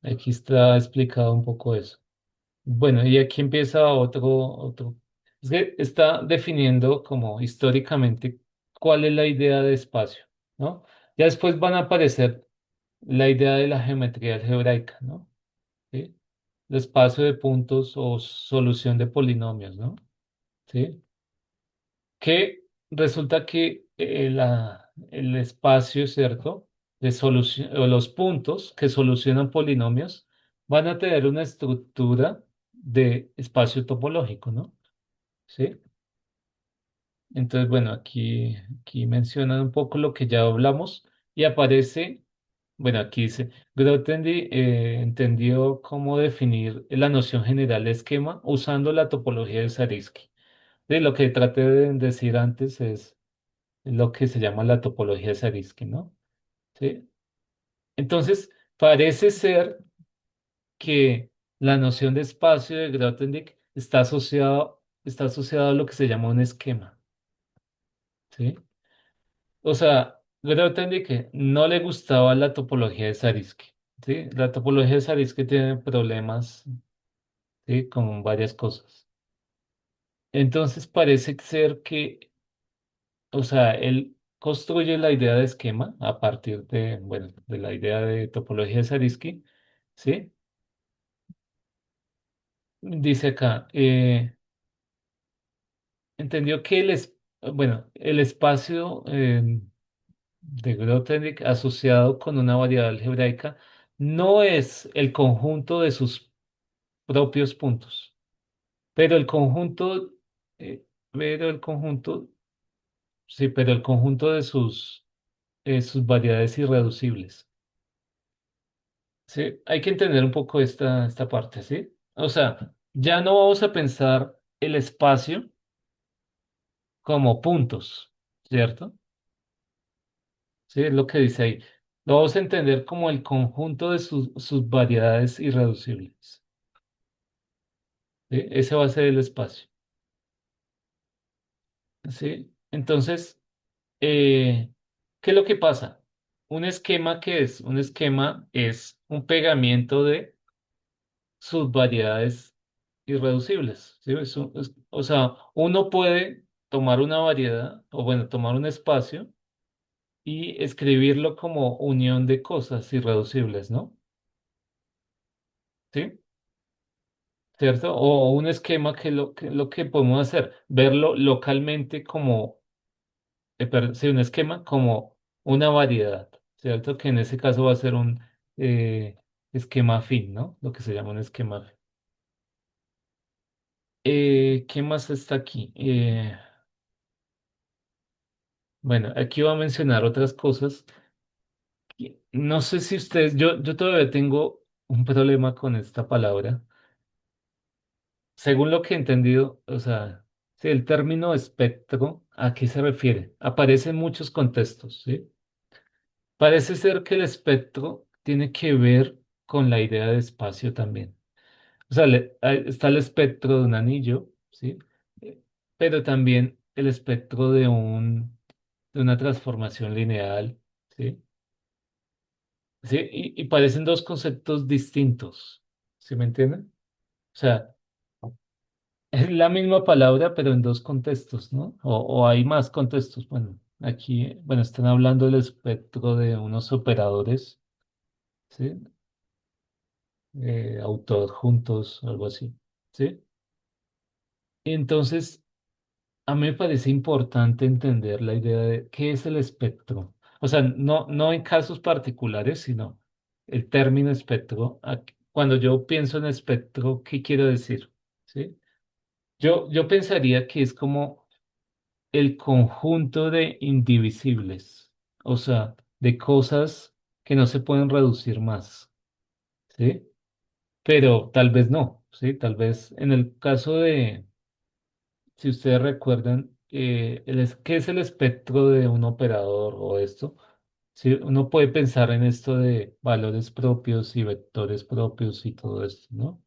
Aquí está explicado un poco eso. Bueno, y aquí empieza otro. Es que está definiendo como históricamente cuál es la idea de espacio, ¿no? Ya después van a aparecer la idea de la geometría algebraica, ¿no? ¿Sí? El espacio de puntos o solución de polinomios, ¿no? ¿Sí? Que resulta que el espacio, ¿cierto? De solución, o los puntos que solucionan polinomios van a tener una estructura de espacio topológico, ¿no? ¿Sí? Entonces, bueno, aquí mencionan un poco lo que ya hablamos y aparece, bueno, aquí dice, Grothendieck entendió cómo definir la noción general de esquema usando la topología de Zariski. Sí, lo que traté de decir antes es lo que se llama la topología de Zariski, ¿no? Sí. Entonces, parece ser que la noción de espacio de Grothendieck está asociado a lo que se llama un esquema, ¿sí? O sea, Grothendieck que no le gustaba la topología de Zariski, ¿sí? La topología de Zariski tiene problemas, ¿sí? Con varias cosas. Entonces parece ser que, o sea, él construye la idea de esquema a partir de, bueno, de la idea de topología de Zariski, ¿sí? Dice acá, entendió que bueno, el espacio de Grothendieck asociado con una variedad algebraica no es el conjunto de sus propios puntos, pero el conjunto, eh, pero el conjunto, sí, pero el conjunto de sus variedades irreducibles. Sí, hay que entender un poco esta parte, ¿sí? O sea, ya no vamos a pensar el espacio como puntos, ¿cierto? Sí, es lo que dice ahí. Lo vamos a entender como el conjunto de sus variedades irreducibles. ¿Sí? Ese va a ser el espacio. ¿Sí? Entonces, eh, ¿qué es lo que pasa? Un esquema, ¿qué es? Un esquema es un pegamiento de sus variedades irreducibles. ¿Sí? O sea, uno puede tomar una variedad, o bueno, tomar un espacio y escribirlo como unión de cosas irreducibles, ¿no? ¿Sí? ¿Cierto? O un esquema que lo que podemos hacer, verlo localmente como, sí, un esquema como una variedad, ¿cierto? Que en ese caso va a ser un esquema afín, ¿no? Lo que se llama un esquema afín. ¿Qué más está aquí? Bueno, aquí voy a mencionar otras cosas. No sé si ustedes, yo todavía tengo un problema con esta palabra. Según lo que he entendido, o sea, sí, el término espectro, ¿a qué se refiere? Aparece en muchos contextos, ¿sí? Parece ser que el espectro tiene que ver con la idea de espacio también. O sea, ahí está el espectro de un anillo, ¿sí? Eh, Pero también el espectro de una transformación lineal, ¿sí? ¿Sí? Y parecen dos conceptos distintos, ¿sí me entienden? O sea, es la misma palabra, pero en dos contextos, ¿no? O hay más contextos. Bueno, aquí, bueno, están hablando del espectro de unos operadores, ¿sí? Autor juntos, algo así, ¿sí? Entonces, a mí me parece importante entender la idea de qué es el espectro. O sea, no en casos particulares, sino el término espectro. Cuando yo pienso en espectro, ¿qué quiero decir? ¿Sí? Yo pensaría que es como el conjunto de indivisibles, o sea, de cosas que no se pueden reducir más, ¿sí? Pero tal vez no, ¿sí? Tal vez en el caso de, si ustedes recuerdan, ¿qué es el espectro de un operador o esto? Sí, uno puede pensar en esto de valores propios y vectores propios y todo esto, ¿no?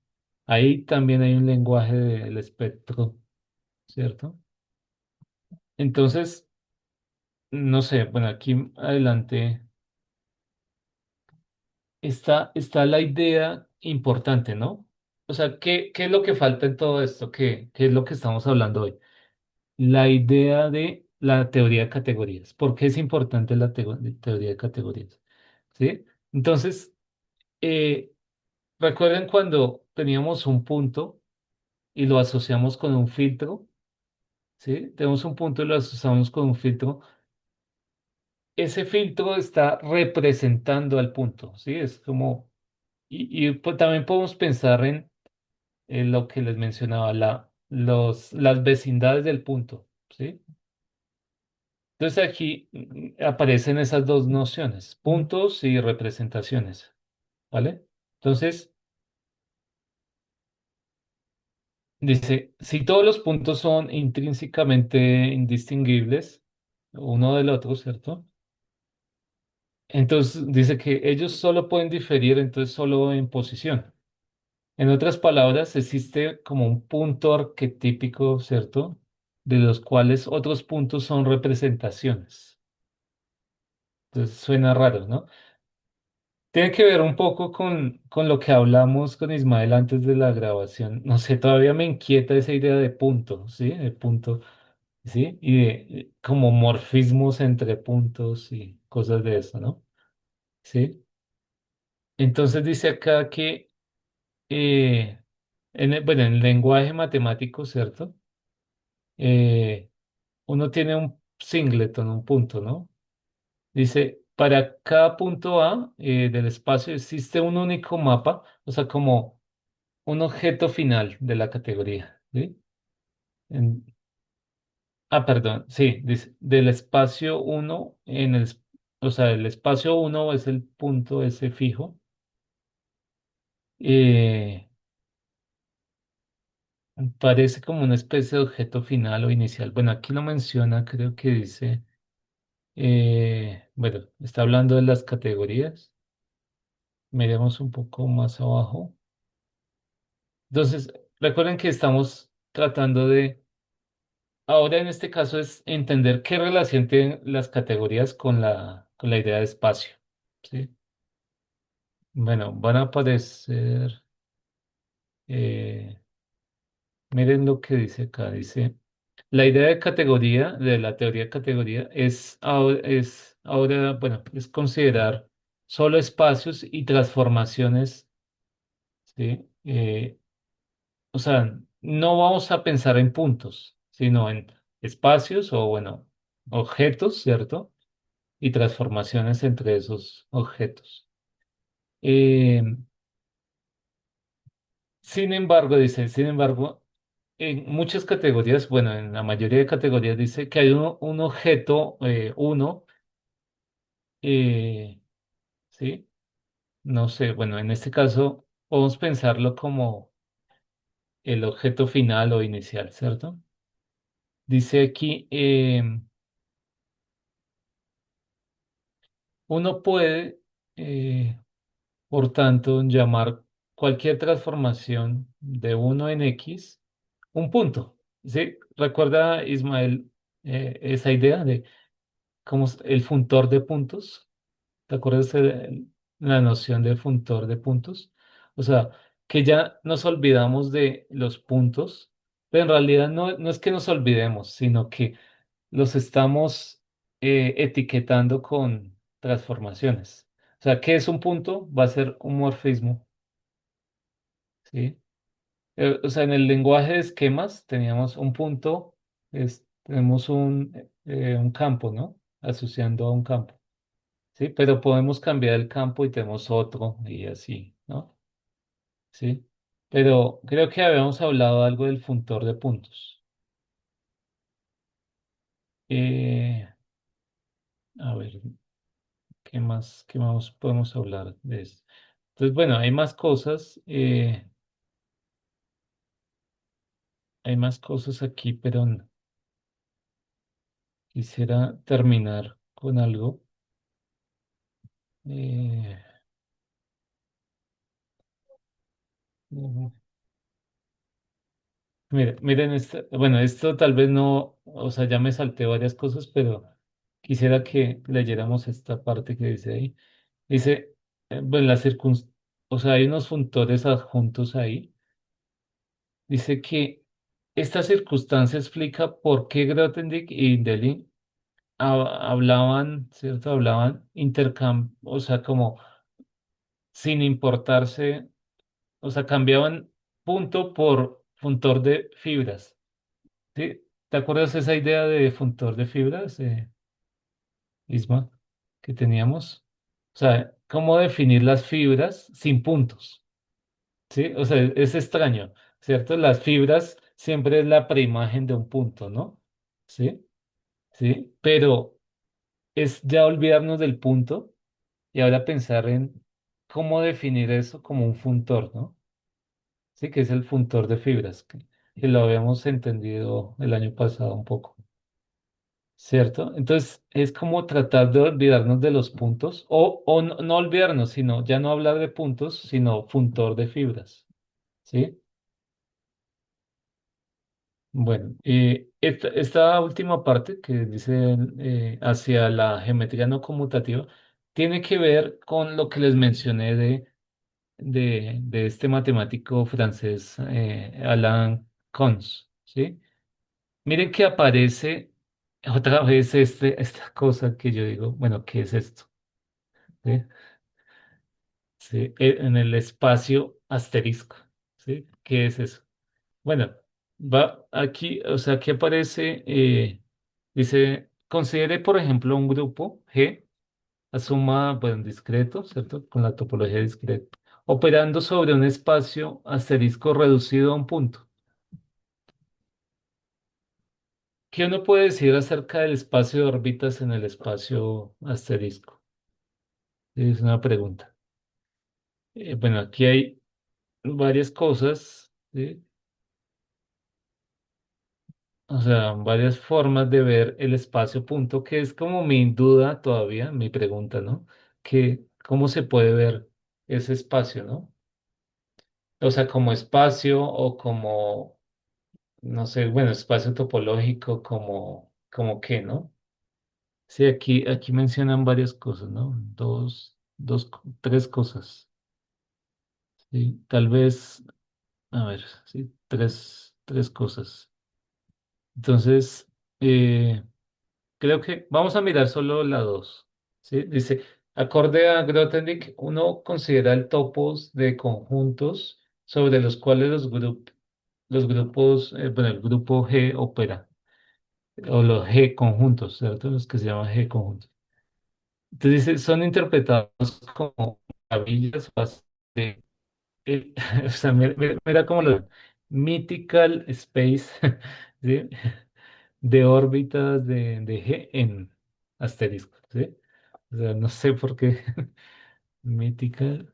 Ahí también hay un lenguaje del espectro, ¿cierto? Entonces, no sé, bueno, aquí adelante está la idea importante, ¿no? O sea, ¿qué es lo que falta en todo esto? ¿Qué es lo que estamos hablando hoy? La idea de la teoría de categorías. ¿Por qué es importante la teoría de categorías? ¿Sí? Entonces, eh, recuerden cuando teníamos un punto y lo asociamos con un filtro, ¿sí? Tenemos un punto y lo asociamos con un filtro. Ese filtro está representando al punto, ¿sí? Es como, Pues, también podemos pensar en lo que les mencionaba, las vecindades del punto, ¿sí? Entonces aquí aparecen esas dos nociones, puntos y representaciones, ¿vale? Entonces, dice, si todos los puntos son intrínsecamente indistinguibles uno del otro, ¿cierto? Entonces dice que ellos solo pueden diferir entonces solo en posición. En otras palabras, existe como un punto arquetípico, ¿cierto? De los cuales otros puntos son representaciones. Entonces suena raro, ¿no? Tiene que ver un poco con lo que hablamos con Ismael antes de la grabación. No sé, todavía me inquieta esa idea de punto, ¿sí? De punto, ¿sí? Y de como morfismos entre puntos y cosas de eso, ¿no? ¿Sí? Entonces dice acá que bueno, en el lenguaje matemático, ¿cierto? Eh, uno tiene un singleton, un punto, ¿no? Dice, para cada punto A del espacio existe un único mapa, o sea, como un objeto final de la categoría, ¿sí? En- perdón, sí, dice, del espacio uno o sea, el espacio uno es el punto ese fijo. eh, Parece como una especie de objeto final o inicial. Bueno, aquí lo menciona, creo que dice, bueno, está hablando de las categorías. Miremos un poco más abajo. Entonces, recuerden que estamos tratando ahora en este caso es entender qué relación tienen las categorías con la idea de espacio. ¿Sí? Bueno, van a aparecer, eh, miren lo que dice acá, dice, la idea de categoría, de la teoría de categoría, es ahora, bueno, es considerar solo espacios y transformaciones, ¿sí? O sea, no vamos a pensar en puntos, sino en espacios o, bueno, objetos, ¿cierto? Y transformaciones entre esos objetos. Eh, Sin embargo, dice, sin embargo, en muchas categorías, bueno, en la mayoría de categorías dice que hay un objeto, uno, eh, ¿sí? No sé, bueno, en este caso podemos pensarlo como el objeto final o inicial, ¿cierto? Dice aquí, uno puede, eh, por tanto, llamar cualquier transformación de uno en X un punto. ¿Sí? ¿Recuerda, Ismael, esa idea de cómo el funtor de puntos? ¿Te acuerdas de la noción del funtor de puntos? O sea, que ya nos olvidamos de los puntos, pero en realidad no es que nos olvidemos, sino que los estamos etiquetando con transformaciones. O sea, ¿qué es un punto? Va a ser un morfismo, ¿sí? O sea, en el lenguaje de esquemas teníamos un punto, tenemos un campo, ¿no? Asociando a un campo, ¿sí? Pero podemos cambiar el campo y tenemos otro y así, ¿no? ¿Sí? Pero creo que habíamos hablado algo del funtor de puntos. Eh, a ver, qué más podemos hablar de esto? Entonces, bueno, hay más cosas aquí, pero quisiera terminar con algo. Eh, ujú. Miren, bueno, esto tal vez no, o sea, ya me salté varias cosas, pero quisiera que leyéramos esta parte que dice ahí. Dice, bueno, o sea, hay unos funtores adjuntos ahí. Dice que esta circunstancia explica por qué Grothendieck y Delin hablaban, ¿cierto? Hablaban o sea, como sin importarse, o sea, cambiaban punto por funtor de fibras. ¿Sí? ¿Te acuerdas esa idea de funtor de fibras, Isma, que teníamos? O sea, cómo definir las fibras sin puntos, ¿sí? O sea, es extraño, ¿cierto? Las fibras siempre es la preimagen de un punto, ¿no? ¿Sí? ¿Sí? Pero es ya olvidarnos del punto y ahora pensar en cómo definir eso como un funtor, ¿no? Sí, que es el funtor de fibras, que lo habíamos entendido el año pasado un poco, ¿cierto? Entonces es como tratar de olvidarnos de los puntos, o no, no olvidarnos, sino ya no hablar de puntos, sino funtor de fibras, ¿sí? Bueno, esta última parte que dice hacia la geometría no conmutativa tiene que ver con lo que les mencioné de este matemático francés, Alain Connes, ¿sí? Miren que aparece otra vez esta cosa que yo digo, bueno, ¿qué es esto? ¿Sí? Sí, en el espacio asterisco, ¿sí? ¿Qué es eso? Bueno, va aquí, o sea, aquí aparece, dice, considere, por ejemplo, un grupo G, asuma, bueno, discreto, ¿cierto? Con la topología discreta, operando sobre un espacio asterisco reducido a un punto. ¿Qué uno puede decir acerca del espacio de órbitas en el espacio asterisco? Es una pregunta. Bueno, aquí hay varias cosas, ¿sí? O sea, varias formas de ver el espacio punto, que es como mi duda todavía, mi pregunta, ¿no? Que, ¿cómo se puede ver ese espacio, ¿no? O sea, como espacio o como, no sé, bueno, espacio topológico, como qué, ¿no? Sí, aquí mencionan varias cosas, ¿no? Tres cosas. Sí, tal vez, a ver, sí, tres cosas. Entonces, eh, creo que vamos a mirar solo la dos. ¿Sí? Dice, acorde a Grothendieck, uno considera el topos de conjuntos sobre los cuales los grupos, bueno, el grupo G opera, o los G conjuntos, ¿cierto? Los que se llaman G conjuntos. Entonces dice, son interpretados como maravillas de, o sea, mira cómo lo mythical space, ¿sí? De órbitas de G en asterisco, ¿sí? O sea, no sé por qué. Mythical.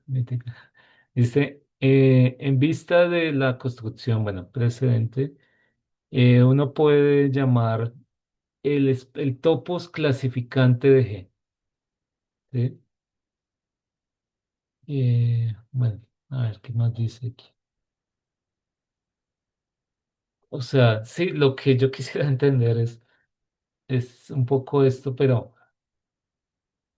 Dice, en vista de la construcción, bueno, precedente, uno puede llamar el topos clasificante de G, ¿sí? Bueno, a ver, ¿qué más dice aquí? O sea, sí, lo que yo quisiera entender es un poco esto, pero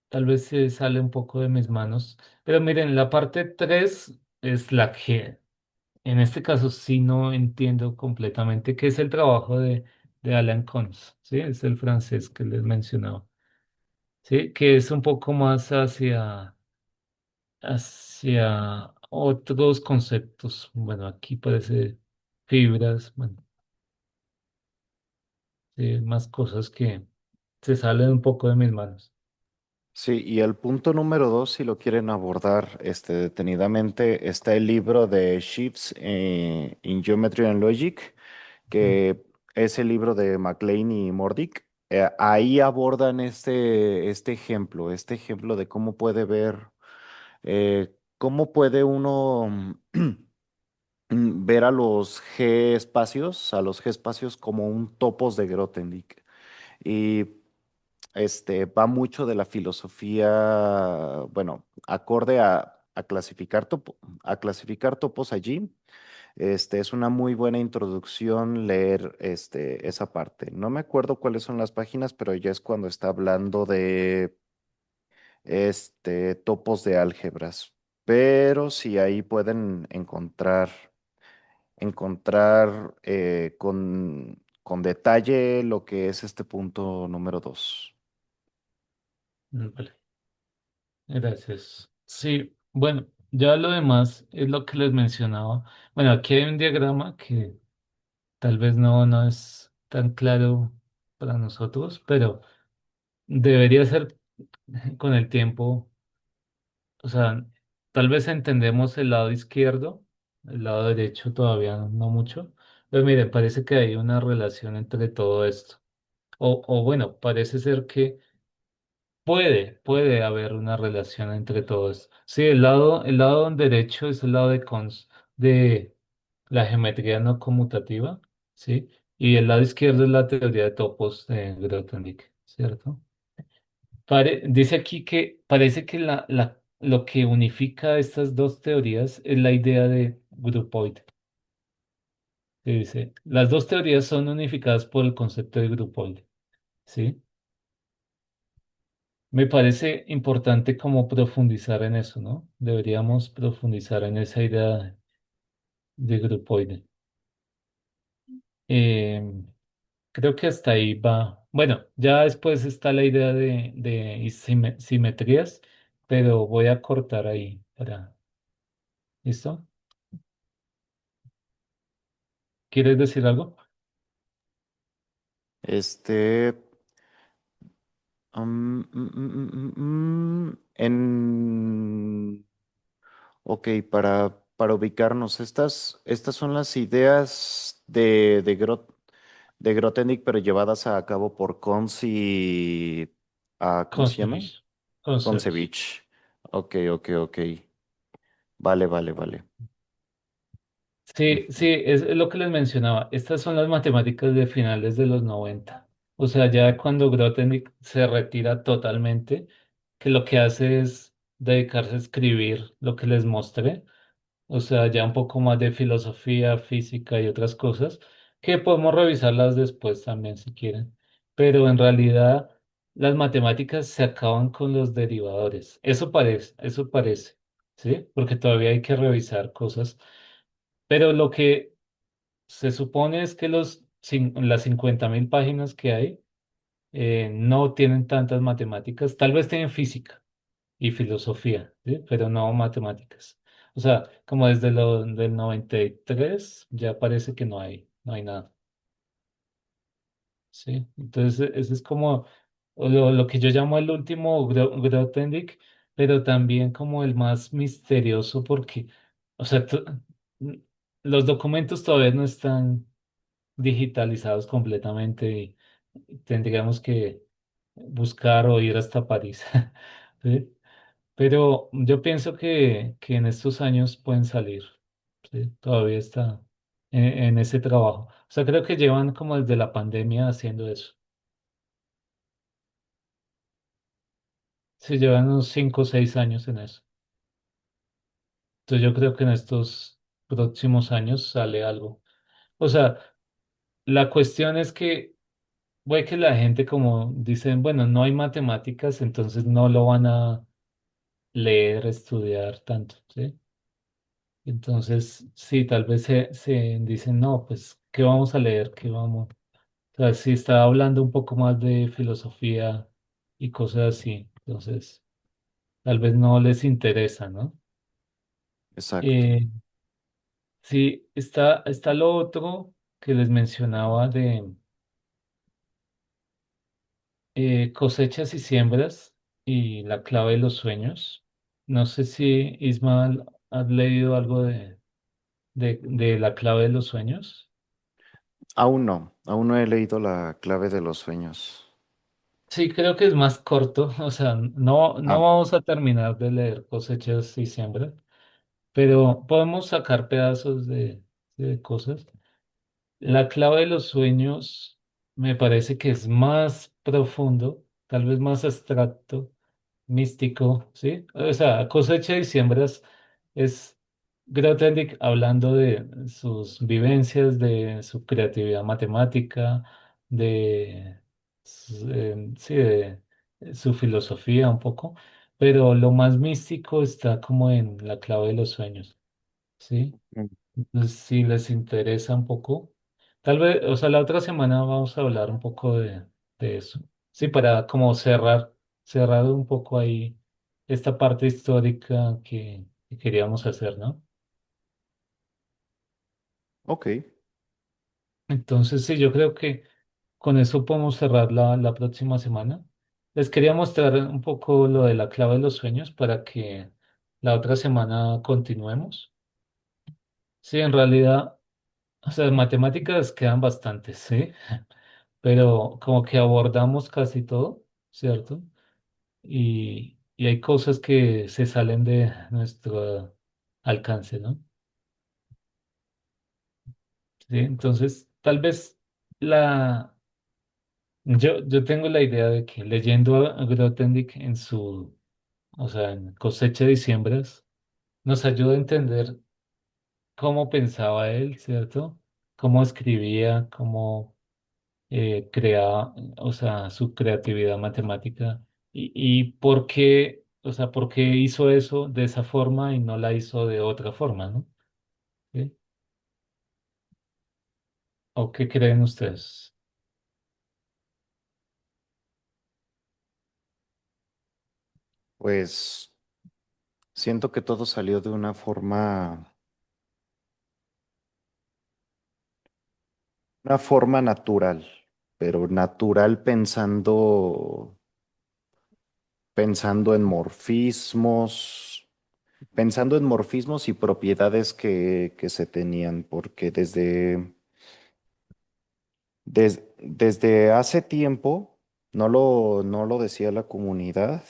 tal vez se sale un poco de mis manos. Pero miren, la parte 3 es la que en este caso sí no entiendo completamente, que es el trabajo de Alan Cons, ¿sí? Es el francés que les mencionaba, ¿sí? Que es un poco más hacia otros conceptos. Bueno, aquí parece fibras, bueno, sí, más cosas que se salen un poco de mis manos. Sí, y el punto número dos, si lo quieren abordar detenidamente, está el libro de Shifts in Geometry and Logic, Mm. que es el libro de MacLean y Mordic. Ahí abordan este ejemplo de cómo puede ver, cómo puede uno ver a los G espacios como un topos de Grothendieck. Y va mucho de la filosofía, bueno, acorde a clasificar topos allí. Es una muy buena introducción leer esa parte. No me acuerdo cuáles son las páginas, pero ya es cuando está hablando de topos de álgebras. Pero sí ahí pueden encontrar con detalle lo que es este punto número dos. Vale, gracias. Sí, bueno, ya lo demás es lo que les mencionaba. Bueno, aquí hay un diagrama que tal vez no es tan claro para nosotros, pero debería ser con el tiempo. o sea, tal vez entendemos el lado izquierdo, el lado derecho todavía no mucho, pero mire, parece que hay una relación entre todo esto. O bueno, parece ser que puede haber una relación entre todo esto. Sí, el lado derecho es el lado de la geometría no conmutativa, ¿sí? Y el lado izquierdo es la teoría de topos de Grothendieck, ¿cierto? Dice aquí que parece que lo que unifica estas dos teorías es la idea de grupoide. Que dice, las dos teorías son unificadas por el concepto de grupoide, ¿sí? Me parece importante como profundizar en eso, ¿no? Deberíamos profundizar en esa idea de grupoide. Eh, Creo que hasta ahí va. Bueno, ya después está la idea de simetrías, pero voy a cortar ahí para... ¿Listo? ¿Quieres decir algo? Este, ok, para ubicarnos, estas son las ideas de Grothendieck, pero llevadas a cabo por Cons y, ¿cómo se llama? Concebir. Concebir. Concevich. Ok, ok, ok. Vale, vale, vale. Sí, sí, Ujú. es lo que les mencionaba. Estas son las matemáticas de finales de los 90. O sea, ya cuando Grothendieck se retira totalmente, que lo que hace es dedicarse a escribir lo que les mostré. O sea, ya un poco más de filosofía, física y otras cosas, que podemos revisarlas después también si quieren. Pero en realidad las matemáticas se acaban con los derivadores. Eso parece, ¿sí? Porque todavía hay que revisar cosas. Pero lo que se supone es que las 50.000 páginas que hay no tienen tantas matemáticas, tal vez tienen física y filosofía, ¿sí? Pero no matemáticas. O sea, como desde lo del 93 ya parece que no hay nada, ¿sí? Entonces, ese es como lo que yo llamo el último Grothendieck, pero también como el más misterioso porque, o sea, los documentos todavía no están digitalizados completamente y tendríamos que buscar o ir hasta París. ¿Sí? Pero yo pienso que en estos años pueden salir. ¿Sí? Todavía está en ese trabajo. O sea, creo que llevan como desde la pandemia haciendo eso. Sí, llevan unos 5 o 6 años en eso. Entonces yo creo que en estos próximos años sale algo. O sea, la cuestión es que puede que la gente como dicen, bueno, no hay matemáticas, entonces no lo van a leer, estudiar tanto, ¿sí? Entonces, sí, tal vez se dicen, no, pues, ¿qué vamos a leer? ¿Qué vamos? O sea, sí está hablando un poco más de filosofía y cosas así. Entonces, tal vez no les interesa, ¿no? Exacto. Eh, sí, está lo otro que les mencionaba de cosechas y siembras y la clave de los sueños. No sé si, Ismael, has leído algo de la clave de los sueños. Aún no he leído la clave de los sueños. Sí, creo que es más corto, o sea, no Ah, vamos a terminar de leer cosechas y siembras, pero podemos sacar pedazos de cosas. La clave de los sueños me parece que es más profundo, tal vez más abstracto, místico, ¿sí? O sea, cosecha y siembras es Grothendieck hablando de sus vivencias, de su creatividad matemática, sí, de su filosofía un poco, pero lo más místico está como en la clave de los sueños, ¿sí? mm, Entonces, si les interesa un poco, tal vez, o sea, la otra semana vamos a hablar un poco de eso. Sí, para como cerrar un poco ahí esta parte histórica que queríamos hacer, ¿no? ok, Entonces, sí, yo creo que con eso podemos cerrar la próxima semana. Les quería mostrar un poco lo de la clave de los sueños para que la otra semana continuemos. Sí, en realidad, o sea, matemáticas quedan bastantes, ¿sí? Pero como que abordamos casi todo, ¿cierto? Y hay cosas que se salen de nuestro alcance, ¿no? Sí, entonces, tal vez la... yo tengo la idea de que leyendo a Grothendieck en su, o sea, en Cosecha de Siembras, nos ayuda a entender cómo pensaba él, ¿cierto? Cómo escribía, cómo creaba, o sea, su creatividad matemática y por qué, o sea, por qué hizo eso de esa forma y no la hizo de otra forma, ¿no? ¿Sí? ¿O qué creen ustedes? Pues siento que todo salió de una forma natural, pero natural pensando en pensando en morfismos y propiedades que se tenían, porque desde hace tiempo, no lo decía la comunidad,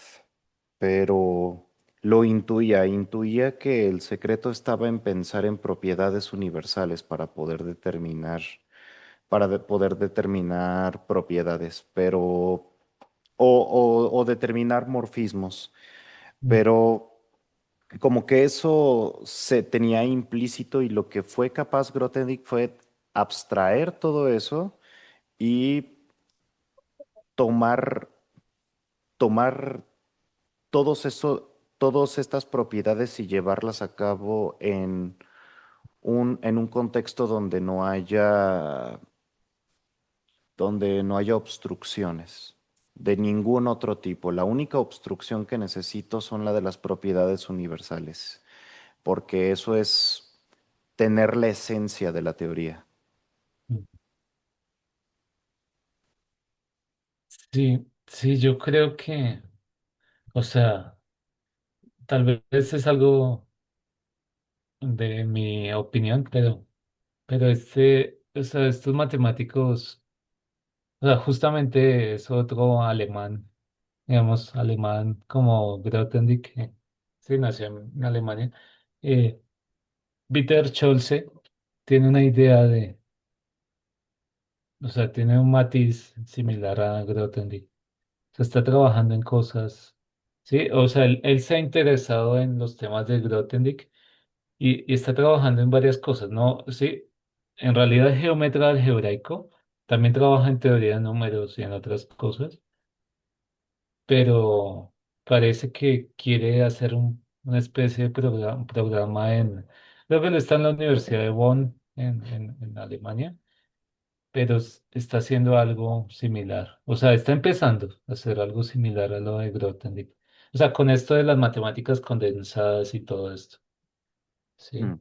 pero lo intuía que el secreto estaba en pensar en propiedades universales poder determinar propiedades, pero, o determinar morfismos, Mm. pero como que eso se tenía implícito y lo que fue capaz Grothendieck fue abstraer todo eso y tomar, tomar todas estas propiedades y llevarlas a cabo en en un contexto donde no haya obstrucciones de ningún otro tipo. La única obstrucción que necesito son la de las propiedades universales, porque eso es tener la esencia de la teoría. Sí, sí, yo creo que, o sea, tal vez es algo de mi opinión, pero o sea, estos matemáticos, o sea, justamente es otro alemán, digamos, alemán como Grothendieck, que sí nació en Alemania. Eh, Peter Scholze tiene una idea o sea, tiene un matiz similar a Grothendieck. Se está trabajando en cosas, sí, o sea, él se ha interesado en los temas de Grothendieck y está trabajando en varias cosas, ¿no? Sí, en realidad es geómetra algebraico, también trabaja en teoría de números y en otras cosas, pero parece que quiere hacer una especie de programa creo que él está en la Universidad de Bonn, en Alemania, pero está haciendo algo similar, o sea, está empezando a hacer algo similar a lo de Grothendieck. O sea, con esto de las matemáticas condensadas y todo esto, ¿sí? Mm.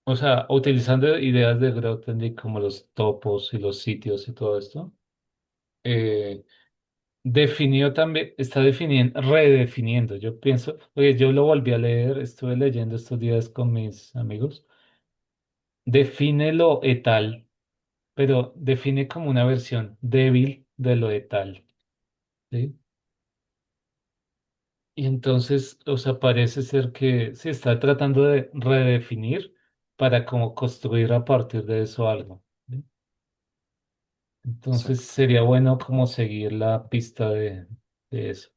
O sea, utilizando ideas de Grothendieck como los topos y los sitios y todo esto, eh, definió también, está definiendo, redefiniendo. Yo pienso, oye, yo lo volví a leer, estuve leyendo estos días con mis amigos. Define lo etal, pero define como una versión débil de lo etal, ¿sí? Y entonces, o sea, parece ser que se está tratando de redefinir para como construir a partir de eso algo. ¿Sí? Entonces Exacto. sería bueno como seguir la pista de eso.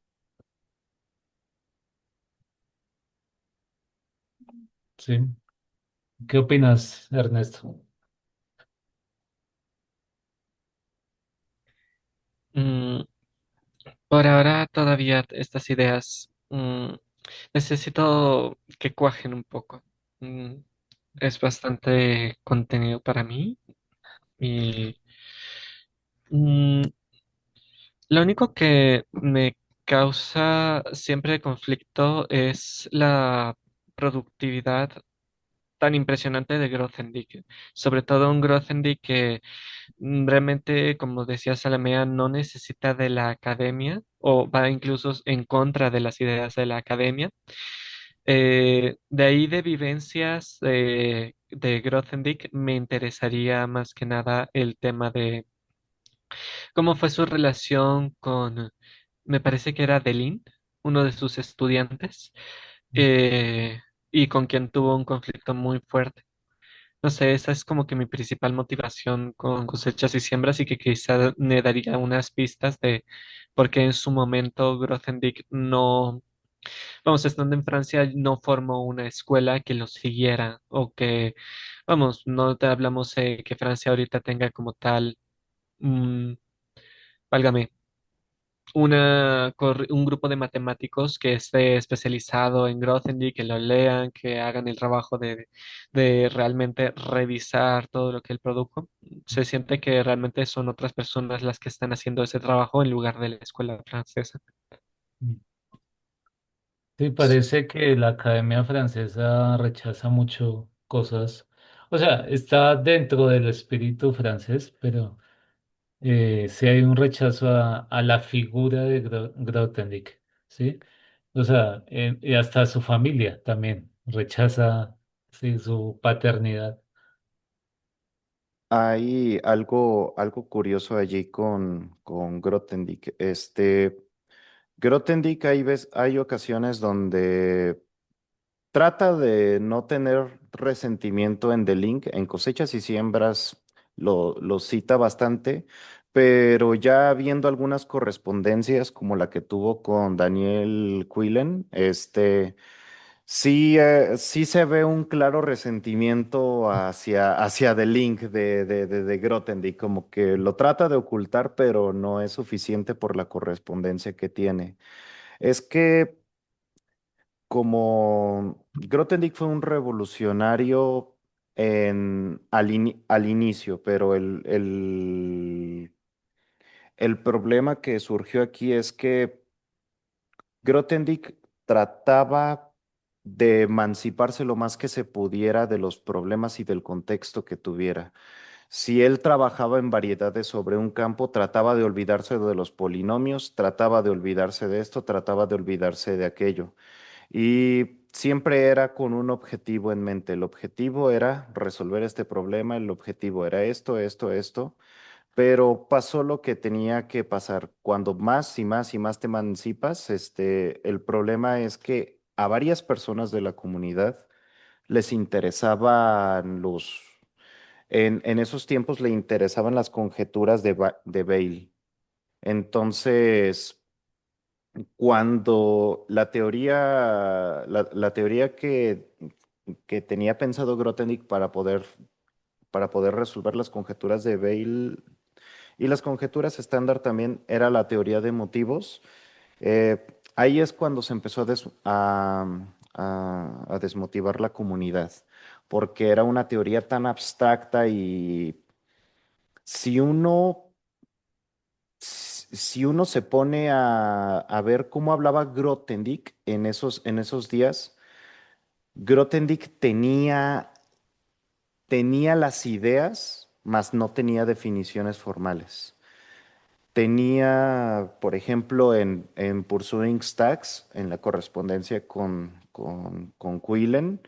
¿Sí? ¿Qué opinas, Ernesto? Mm, por ahora todavía estas ideas necesito que cuajen un poco. Mm, es bastante contenido para mí y mm, lo único que me causa siempre conflicto es la productividad tan impresionante de Grothendieck. Sobre todo un Grothendieck que realmente, como decía Salamea, no necesita de la academia o va incluso en contra de las ideas de la academia. De ahí de vivencias de Grothendieck me interesaría más que nada el tema de cómo fue su relación con, me parece que era Delin, uno de sus estudiantes, eh, y con quien tuvo un conflicto muy fuerte. No sé, esa es como que mi principal motivación con cosechas y siembras y que quizá me daría unas pistas de por qué en su momento Grothendieck no, vamos, estando en Francia, no formó una escuela que lo siguiera o que, vamos, no te hablamos que Francia ahorita tenga como tal, mm, válgame, un grupo de matemáticos que esté especializado en Grothendieck, que lo lean, que hagan el trabajo de realmente revisar todo lo que él produjo. Se siente que realmente son otras personas las que están haciendo ese trabajo en lugar de la escuela francesa. Sí, parece que la Academia Francesa rechaza mucho cosas. O sea, está dentro del espíritu francés, pero sí hay un rechazo a la figura de Grothendieck, ¿sí? O sea, y hasta su familia también rechaza, sí, su paternidad. Hay algo curioso allí con Grothendieck. Grothendieck hay ocasiones donde trata de no tener resentimiento en The Link, en Cosechas y Siembras lo cita bastante, pero ya viendo algunas correspondencias como la que tuvo con Daniel Quillen, sí se ve un claro resentimiento hacia The Link de Grothendieck, como que lo trata de ocultar, pero no es suficiente por la correspondencia que tiene. Es que como Grothendieck fue un revolucionario al inicio, pero el problema que surgió aquí es que Grothendieck trataba de emanciparse lo más que se pudiera de los problemas y del contexto que tuviera. Si él trabajaba en variedades sobre un campo, trataba de olvidarse de los polinomios, trataba de olvidarse de esto, trataba de olvidarse de aquello. Y siempre era con un objetivo en mente. El objetivo era resolver este problema, el objetivo era esto, esto, esto, pero pasó lo que tenía que pasar. Cuando más y más y más te emancipas, el problema es que a varias personas de la comunidad les interesaban en esos tiempos le interesaban las conjeturas de Bale. Entonces, cuando la teoría que tenía pensado Grothendieck para poder resolver las conjeturas de Bale y las conjeturas estándar también era la teoría de motivos, ahí es cuando se empezó a desmotivar la comunidad, porque era una teoría tan abstracta y si uno si uno se pone a ver cómo hablaba Grothendieck en esos días, Grothendieck tenía las ideas, mas no tenía definiciones formales. Tenía, por ejemplo, en Pursuing Stacks, en la correspondencia con Quillen,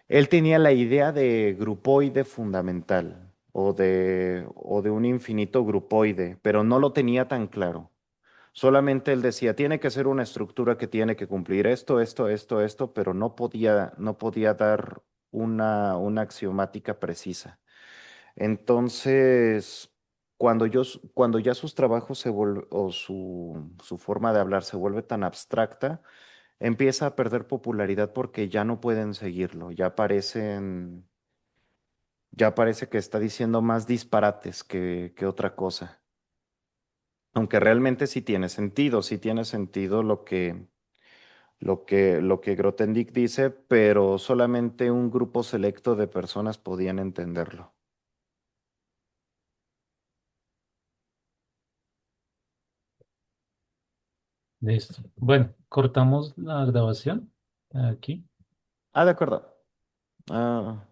él tenía la idea de grupoide fundamental o de un infinito grupoide, pero no lo tenía tan claro. Solamente él decía, tiene que ser una estructura que tiene que cumplir esto, esto, esto, esto, pero no podía dar una axiomática precisa. Entonces, cuando ya sus trabajos o su forma de hablar se vuelve tan abstracta, empieza a perder popularidad porque ya no pueden seguirlo, ya parece que está diciendo más disparates que otra cosa. Aunque realmente sí tiene sentido lo que Grothendieck dice, pero solamente un grupo selecto de personas podían entenderlo. Listo. Bueno, cortamos la grabación aquí. Ah, de acuerdo. Ah,